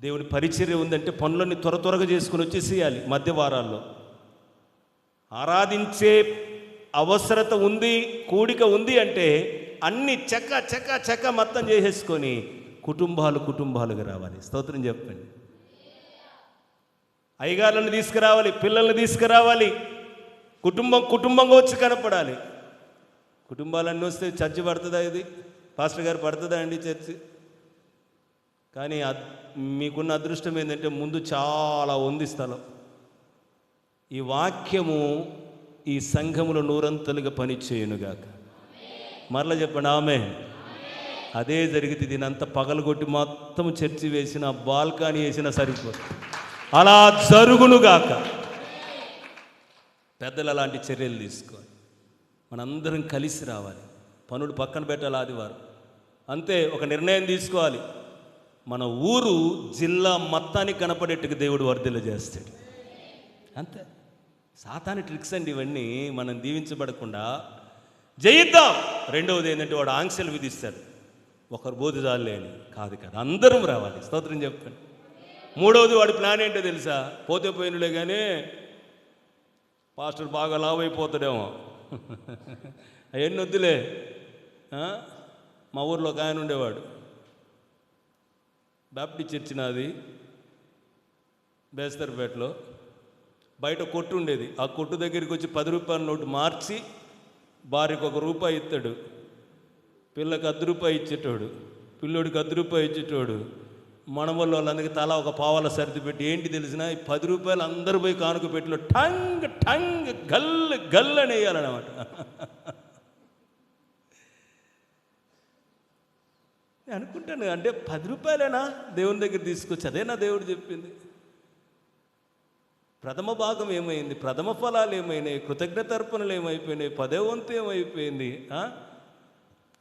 దేవుని పరిచర్య ఉందంటే పనులన్నీ త్వరగా చేసుకుని వచ్చేసేయాలి. మధ్య వారాల్లో ఆరాధించే అవసరత ఉంది, కూడిక ఉంది అంటే అన్ని చక్క మొత్తం చేసేసుకొని కుటుంబాలుగా రావాలి. స్తోత్రం చెప్పండి. అయ్యగారులను తీసుకురావాలి, పిల్లల్ని తీసుకురావాలి, కుటుంబంగా వచ్చి కనపడాలి. కుటుంబాలన్నీ వస్తే చర్చి పడుతుందా? ఇది పాస్టర్ గారు పడుతుందా అండి చర్చి? కానీ మీకున్న అదృష్టం ఏంటంటే ముందు చాలా ఉంది స్థలం. ఈ వాక్యము ఈ సంఘములో 100 పనిచేయునుగాక. మరలా చెప్పండి ఆమేన్. అదే జరిగితే దీనంతా పగలగొట్టి మొత్తం చర్చి వేసిన, బాల్కనీ వేసినా సరిపోదు. అలా జరుగునుగాక. పెద్దలు అలాంటి చర్యలు తీసుకోవాలి. మనందరం కలిసి రావాలి. పనులు పక్కన పెట్టాలి. ఆదివారం అంతే ఒక నిర్ణయం తీసుకోవాలి. మన ఊరు జిల్లా మొత్తానికి కనపడేట్టుగా దేవుడు వర్ధిల్ల చేస్తాడు. అంతే. సాతాని ట్రిక్స్ అండి ఇవన్నీ. మనం దీవించబడకుండా జయిద్దాం. రెండవది ఏంటంటే వాడు ఆంక్షలు విధిస్తాడు. ఒకరు బోధి చాలే అని కాదు, అందరం రావాలి. స్తోత్రం చెప్పండి. మూడవది వాడి ప్లాన్ ఏంటో తెలుసా? పోతే పోయినలే కానీ పాస్టర్ బాగా లావ్ అయిపోతాడేమో, అవన్నీ వద్దులే. మా ఊర్లో ఒక ఆయన ఉండేవాడు, బాప్టిస్ట్ చర్చి నాది, బేస్తర్పేటలో. బయట కొట్టు ఉండేది. ఆ కొట్టు దగ్గరికి వచ్చి 10 రూపాయల నోటు మార్చి భార్యకు ₹1 ఇస్తాడు, పిల్లకి ₹10 ఇచ్చేటోడు, పిల్లోడికి ₹10 ఇచ్చేటోడు. మనవల్లో వాళ్ళందరికీ తలా ఒక పావాల సర్ది పెట్టి ఏంటి తెలిసిన ఈ 10 రూపాయలు అందరూ పోయి కానుక పెట్టిలో టంగ్ గల్ అని వేయాలన్నమాట. నేను అనుకుంటాను, అంటే 10 రూపాయలేనా దేవుని దగ్గర తీసుకొచ్చి? అదేనా దేవుడు చెప్పింది? ప్రథమ భాగం ఏమైంది? ప్రథమ ఫలాలు ఏమైనాయి? కృతజ్ఞతార్పణలు ఏమైపోయినాయి? 10వ వంతు ఏమైపోయింది?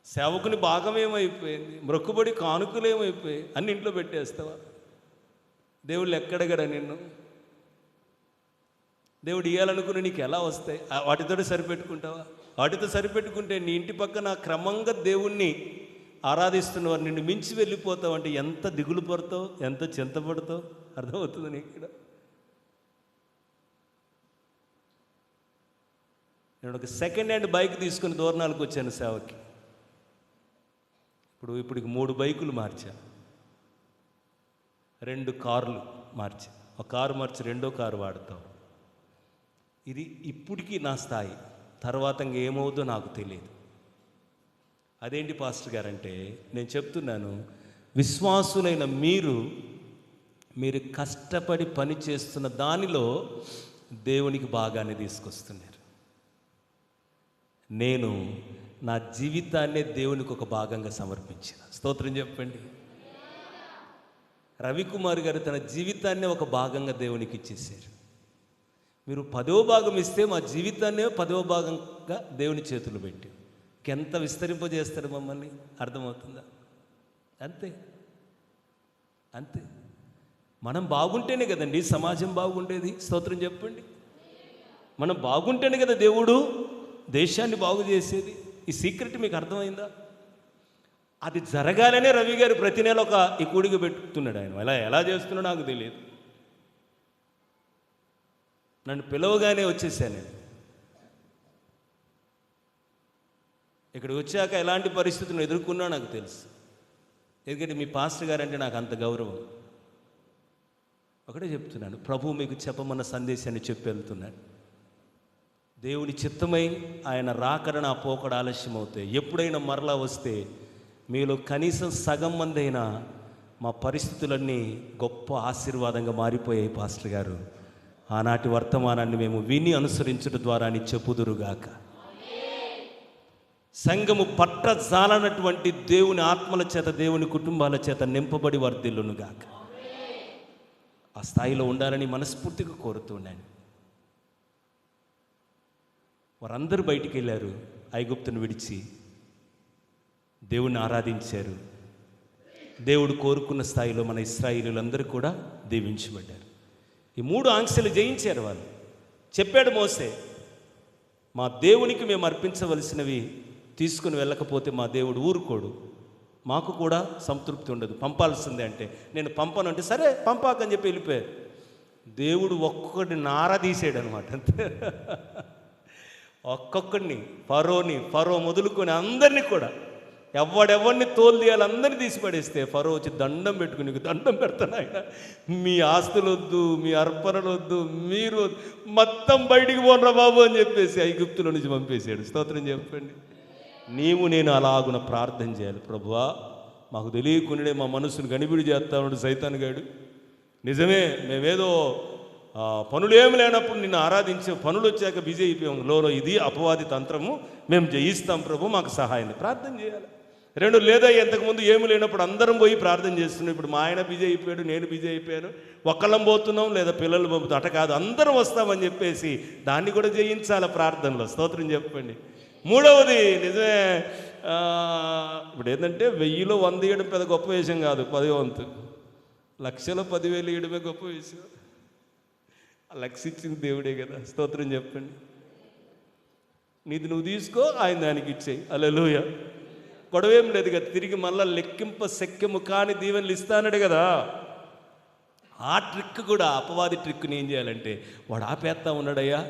సేవకుని భాగం ఏమైపోయింది? మొక్కుబడి కానుకలు ఏమైపోయాయి? అన్ని ఇంట్లో పెట్టేస్తావా? దేవుళ్ళు ఎక్కడగడ నిన్ను? దేవుడు ఇవ్వాలనుకుని నీకు ఎలా వస్తాయి? వాటితో సరిపెట్టుకుంటావా? వాటితో సరిపెట్టుకుంటే నీ ఇంటి పక్కన క్రమంగా దేవుణ్ణి ఆరాధిస్తున్నవారు నిన్ను మించి వెళ్ళిపోతావు. అంటే ఎంత దిగులు పడతావు, ఎంత చింతపడతావు అర్థమవుతుంది నీకు. ఇక్కడ నేను ఒక సెకండ్ హ్యాండ్ బైక్ తీసుకుని దూరణాలకు వచ్చాను సేవకి. ఇప్పటికి 3 బైకులు మార్చా, 2 కార్లు మార్చా. ఒక కారు మార్చి 2వ కారు వాడతాం. ఇది ఇప్పటికీ నా స్థాయి. తర్వాత ఇంకేమవుతుందో నాకు తెలియదు. అదేంటి పాస్టర్ గారు అంటే, నేను చెప్తున్నాను, విశ్వాసులైన మీరు కష్టపడి పని చేస్తున్న దానిలో దేవునికి భాగాన్ని తీసుకొస్తున్నారు. నేను నా జీవితాన్నే దేవునికి ఒక భాగంగా సమర్పించిన. స్తోత్రం చెప్పండి. రవికుమార్ గారు తన జీవితాన్నే ఒక భాగంగా దేవునికి ఇచ్చేసారు. మీరు 10వ భాగం ఇస్తే మా జీవితాన్నే 10వ భాగంగా దేవుని చేతులు పెట్టి ఎంత విస్తరింపజేస్తారు మమ్మల్ని. అర్థమవుతుందా? అంతే. మనం బాగుంటేనే కదండి సమాజం బాగుండేది. స్తోత్రం చెప్పండి. మనం బాగుంటేనే కదా దేవుడు దేశాన్ని బాగు చేసేది. ఈ సీక్రెట్ మీకు అర్థమైందా? అది జరగాలనే రవి గారు ప్రతి నెల ఈ కూడిక పెట్టుతున్నాడు. ఆయన ఎలా చేస్తున్నాడో నాకు తెలియదు. నన్ను పిలవగానే వచ్చేసాను నేను. ఇక్కడికి వచ్చాక ఎలాంటి పరిస్థితులను ఎదుర్కొన్నా నాకు తెలుసు. ఎందుకంటే మీ పాస్టర్ గారు అంటే నాకు అంత గౌరవం. ఒకటే చెప్తున్నాను, ప్రభువు మీకు చెప్పమన్న సందేశాన్ని చెప్పి వెళ్తున్నాను. దేవుని చిత్తమై ఆయన రాకడ నా పోకడ ఆలస్యం అవుతాయి. ఎప్పుడైనా మరలా వస్తే మీలో కనీసం సగం మంది అయినా మా పరిస్థితులన్నీ గొప్ప ఆశీర్వాదంగా మారిపోయాయి పాస్టర్ గారు. ఆనాటి వర్తమానాన్ని మేము విని అనుసరించడం ద్వారా అని చెప్పుదురుగాక. సంఘము పట్టజాలనటువంటి దేవుని ఆత్మల చేత, దేవుని కుటుంబాల చేత నింపబడి వర్ధిల్లునుగాక. ఆ స్థాయిలో ఉండాలని మనస్ఫూర్తిగా కోరుతున్నాను. వారందరూ బయటికి వెళ్ళారు, ఐగుప్తును విడిచి దేవుణ్ణి ఆరాధించారు. దేవుడు కోరుకున్న స్థాయిలో మన ఇశ్రాయేలీయులందరూ కూడా దీవించబడ్డారు. ఈ 3 ఆంక్షలు జయించారు వాళ్ళు. చెప్పాడు మోసే, మా దేవునికి మేము అర్పించవలసినవి తీసుకుని వెళ్ళకపోతే మా దేవుడు ఊరుకోడు, మాకు కూడా సంతృప్తి ఉండదు, పంపాల్సిందే. అంటే నేను పంపను అంటే సరే పంపాకని చెప్పి వెళ్ళిపోయారు. దేవుడు ఒక్కొక్కడిని నారదీసాడు అనమాట. అంతే, ఒక్కొక్కడిని, ఫరో మొదలుకొని అందరినీ కూడా, ఎవడెవరిని తోలు తీయాలి అందరినీ తీసి పడేస్తే ఫరో వచ్చి దండం పెట్టుకుని, నీకు దండం పెడతాను ఆయన, మీ ఆస్తులు వద్దు, మీ అర్పణలు వద్దు, మీరు మొత్తం బయటికి పోనరా బాబు అని చెప్పేసి ఐగుప్తులో నుంచి పంపేశాడు. స్తోత్రం చెప్పండి. నీవు నేను అలాగున ప్రార్థన చేయాలి. ప్రభువా, మాకు తెలియకుండానే మా మనసును గనిబిడి చేస్తా ఉన్నాడు సైతాన్ గాడు. నిజమే, మేమేదో పనులు ఏమి లేనప్పుడు నిన్ను ఆరాధించే, పనులు వచ్చాక బిజీ అయిపోయాము. లోలో ఇది అపవాది తంత్రము, మేము జయిస్తాం ప్రభు, మాకు సహాయం. ప్రార్థన చేయాలి. 2 లేదా ఇంతకుముందు ఏమి లేనప్పుడు అందరం పోయి ప్రార్థన చేస్తున్నాం. ఇప్పుడు మా ఆయన బిజీ అయిపోయాడు, నేను బిజీ అయిపోయాను, ఒక్కళ్ళం పోతున్నాం లేదా పిల్లలు పంపుతాం. అట కాదు, అందరం వస్తామని చెప్పేసి దాన్ని కూడా జయించాలి ప్రార్థనలో. స్తోత్రం చెప్పండి. 3వది నిజమే, ఇప్పుడు ఏంటంటే 1000లో 100 ఇవ్వడం పెద్ద గొప్ప విషయం కాదు, 10వ వంతు. లక్షలో 10,000 ఇవ్వడమే గొప్ప విషయం. ఆ లక్ష ఇచ్చింది దేవుడే కదా. స్తోత్రం చెప్పండి. నీది నువ్వు తీసుకో, ఆయన దానికి ఇచ్చేయి. హల్లెలూయా. గొడవేం లేదు కదా. తిరిగి మళ్ళీ లెక్కింప శక్యము కాని దీవెనలు ఇస్తానడు కదా. ఆ ట్రిక్ కూడా, అపవాది ట్రిక్ని ఏం చేయాలంటే, వాడు ఆపేస్తా ఉన్నాడయ్యా,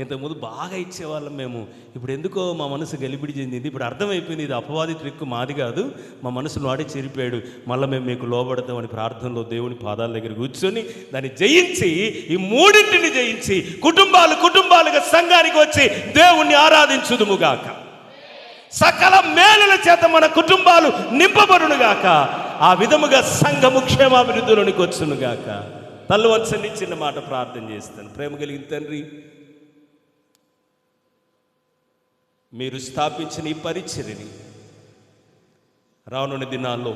ఇంతకుముందు బాగా ఇచ్చేవాళ్ళం మేము, ఇప్పుడు ఎందుకో మా మనసు గలిబిడి చెందింది, ఇప్పుడు అర్థమైపోయింది ఇది అపవాది ట్రిక్ మాది కాదు, మా మనసును వాడే చెరిపాడు, మళ్ళీ మేము మీకు లోబడతామని ప్రార్థనలో దేవుని పాదాల దగ్గర కూర్చొని దాన్ని జయించి, ఈ 3టిని జయించి కుటుంబాలుగా సంఘానికి వచ్చి దేవుణ్ణి ఆరాధించుదుముగాక. సకల మేలుల చేత మన కుటుంబాలు నింపబడునుగాక. ఆ విధముగా సంఘము క్షేమాభివృద్ధిలోనికి వచ్చునుగాక. తల్లు వంచండి, చిన్న మాట ప్రార్థన చేస్తాను. ప్రేమ కలిగిన తండ్రి, మీరు స్థాపించిన ఈ పరిచర్యని రానున్న దినాల్లో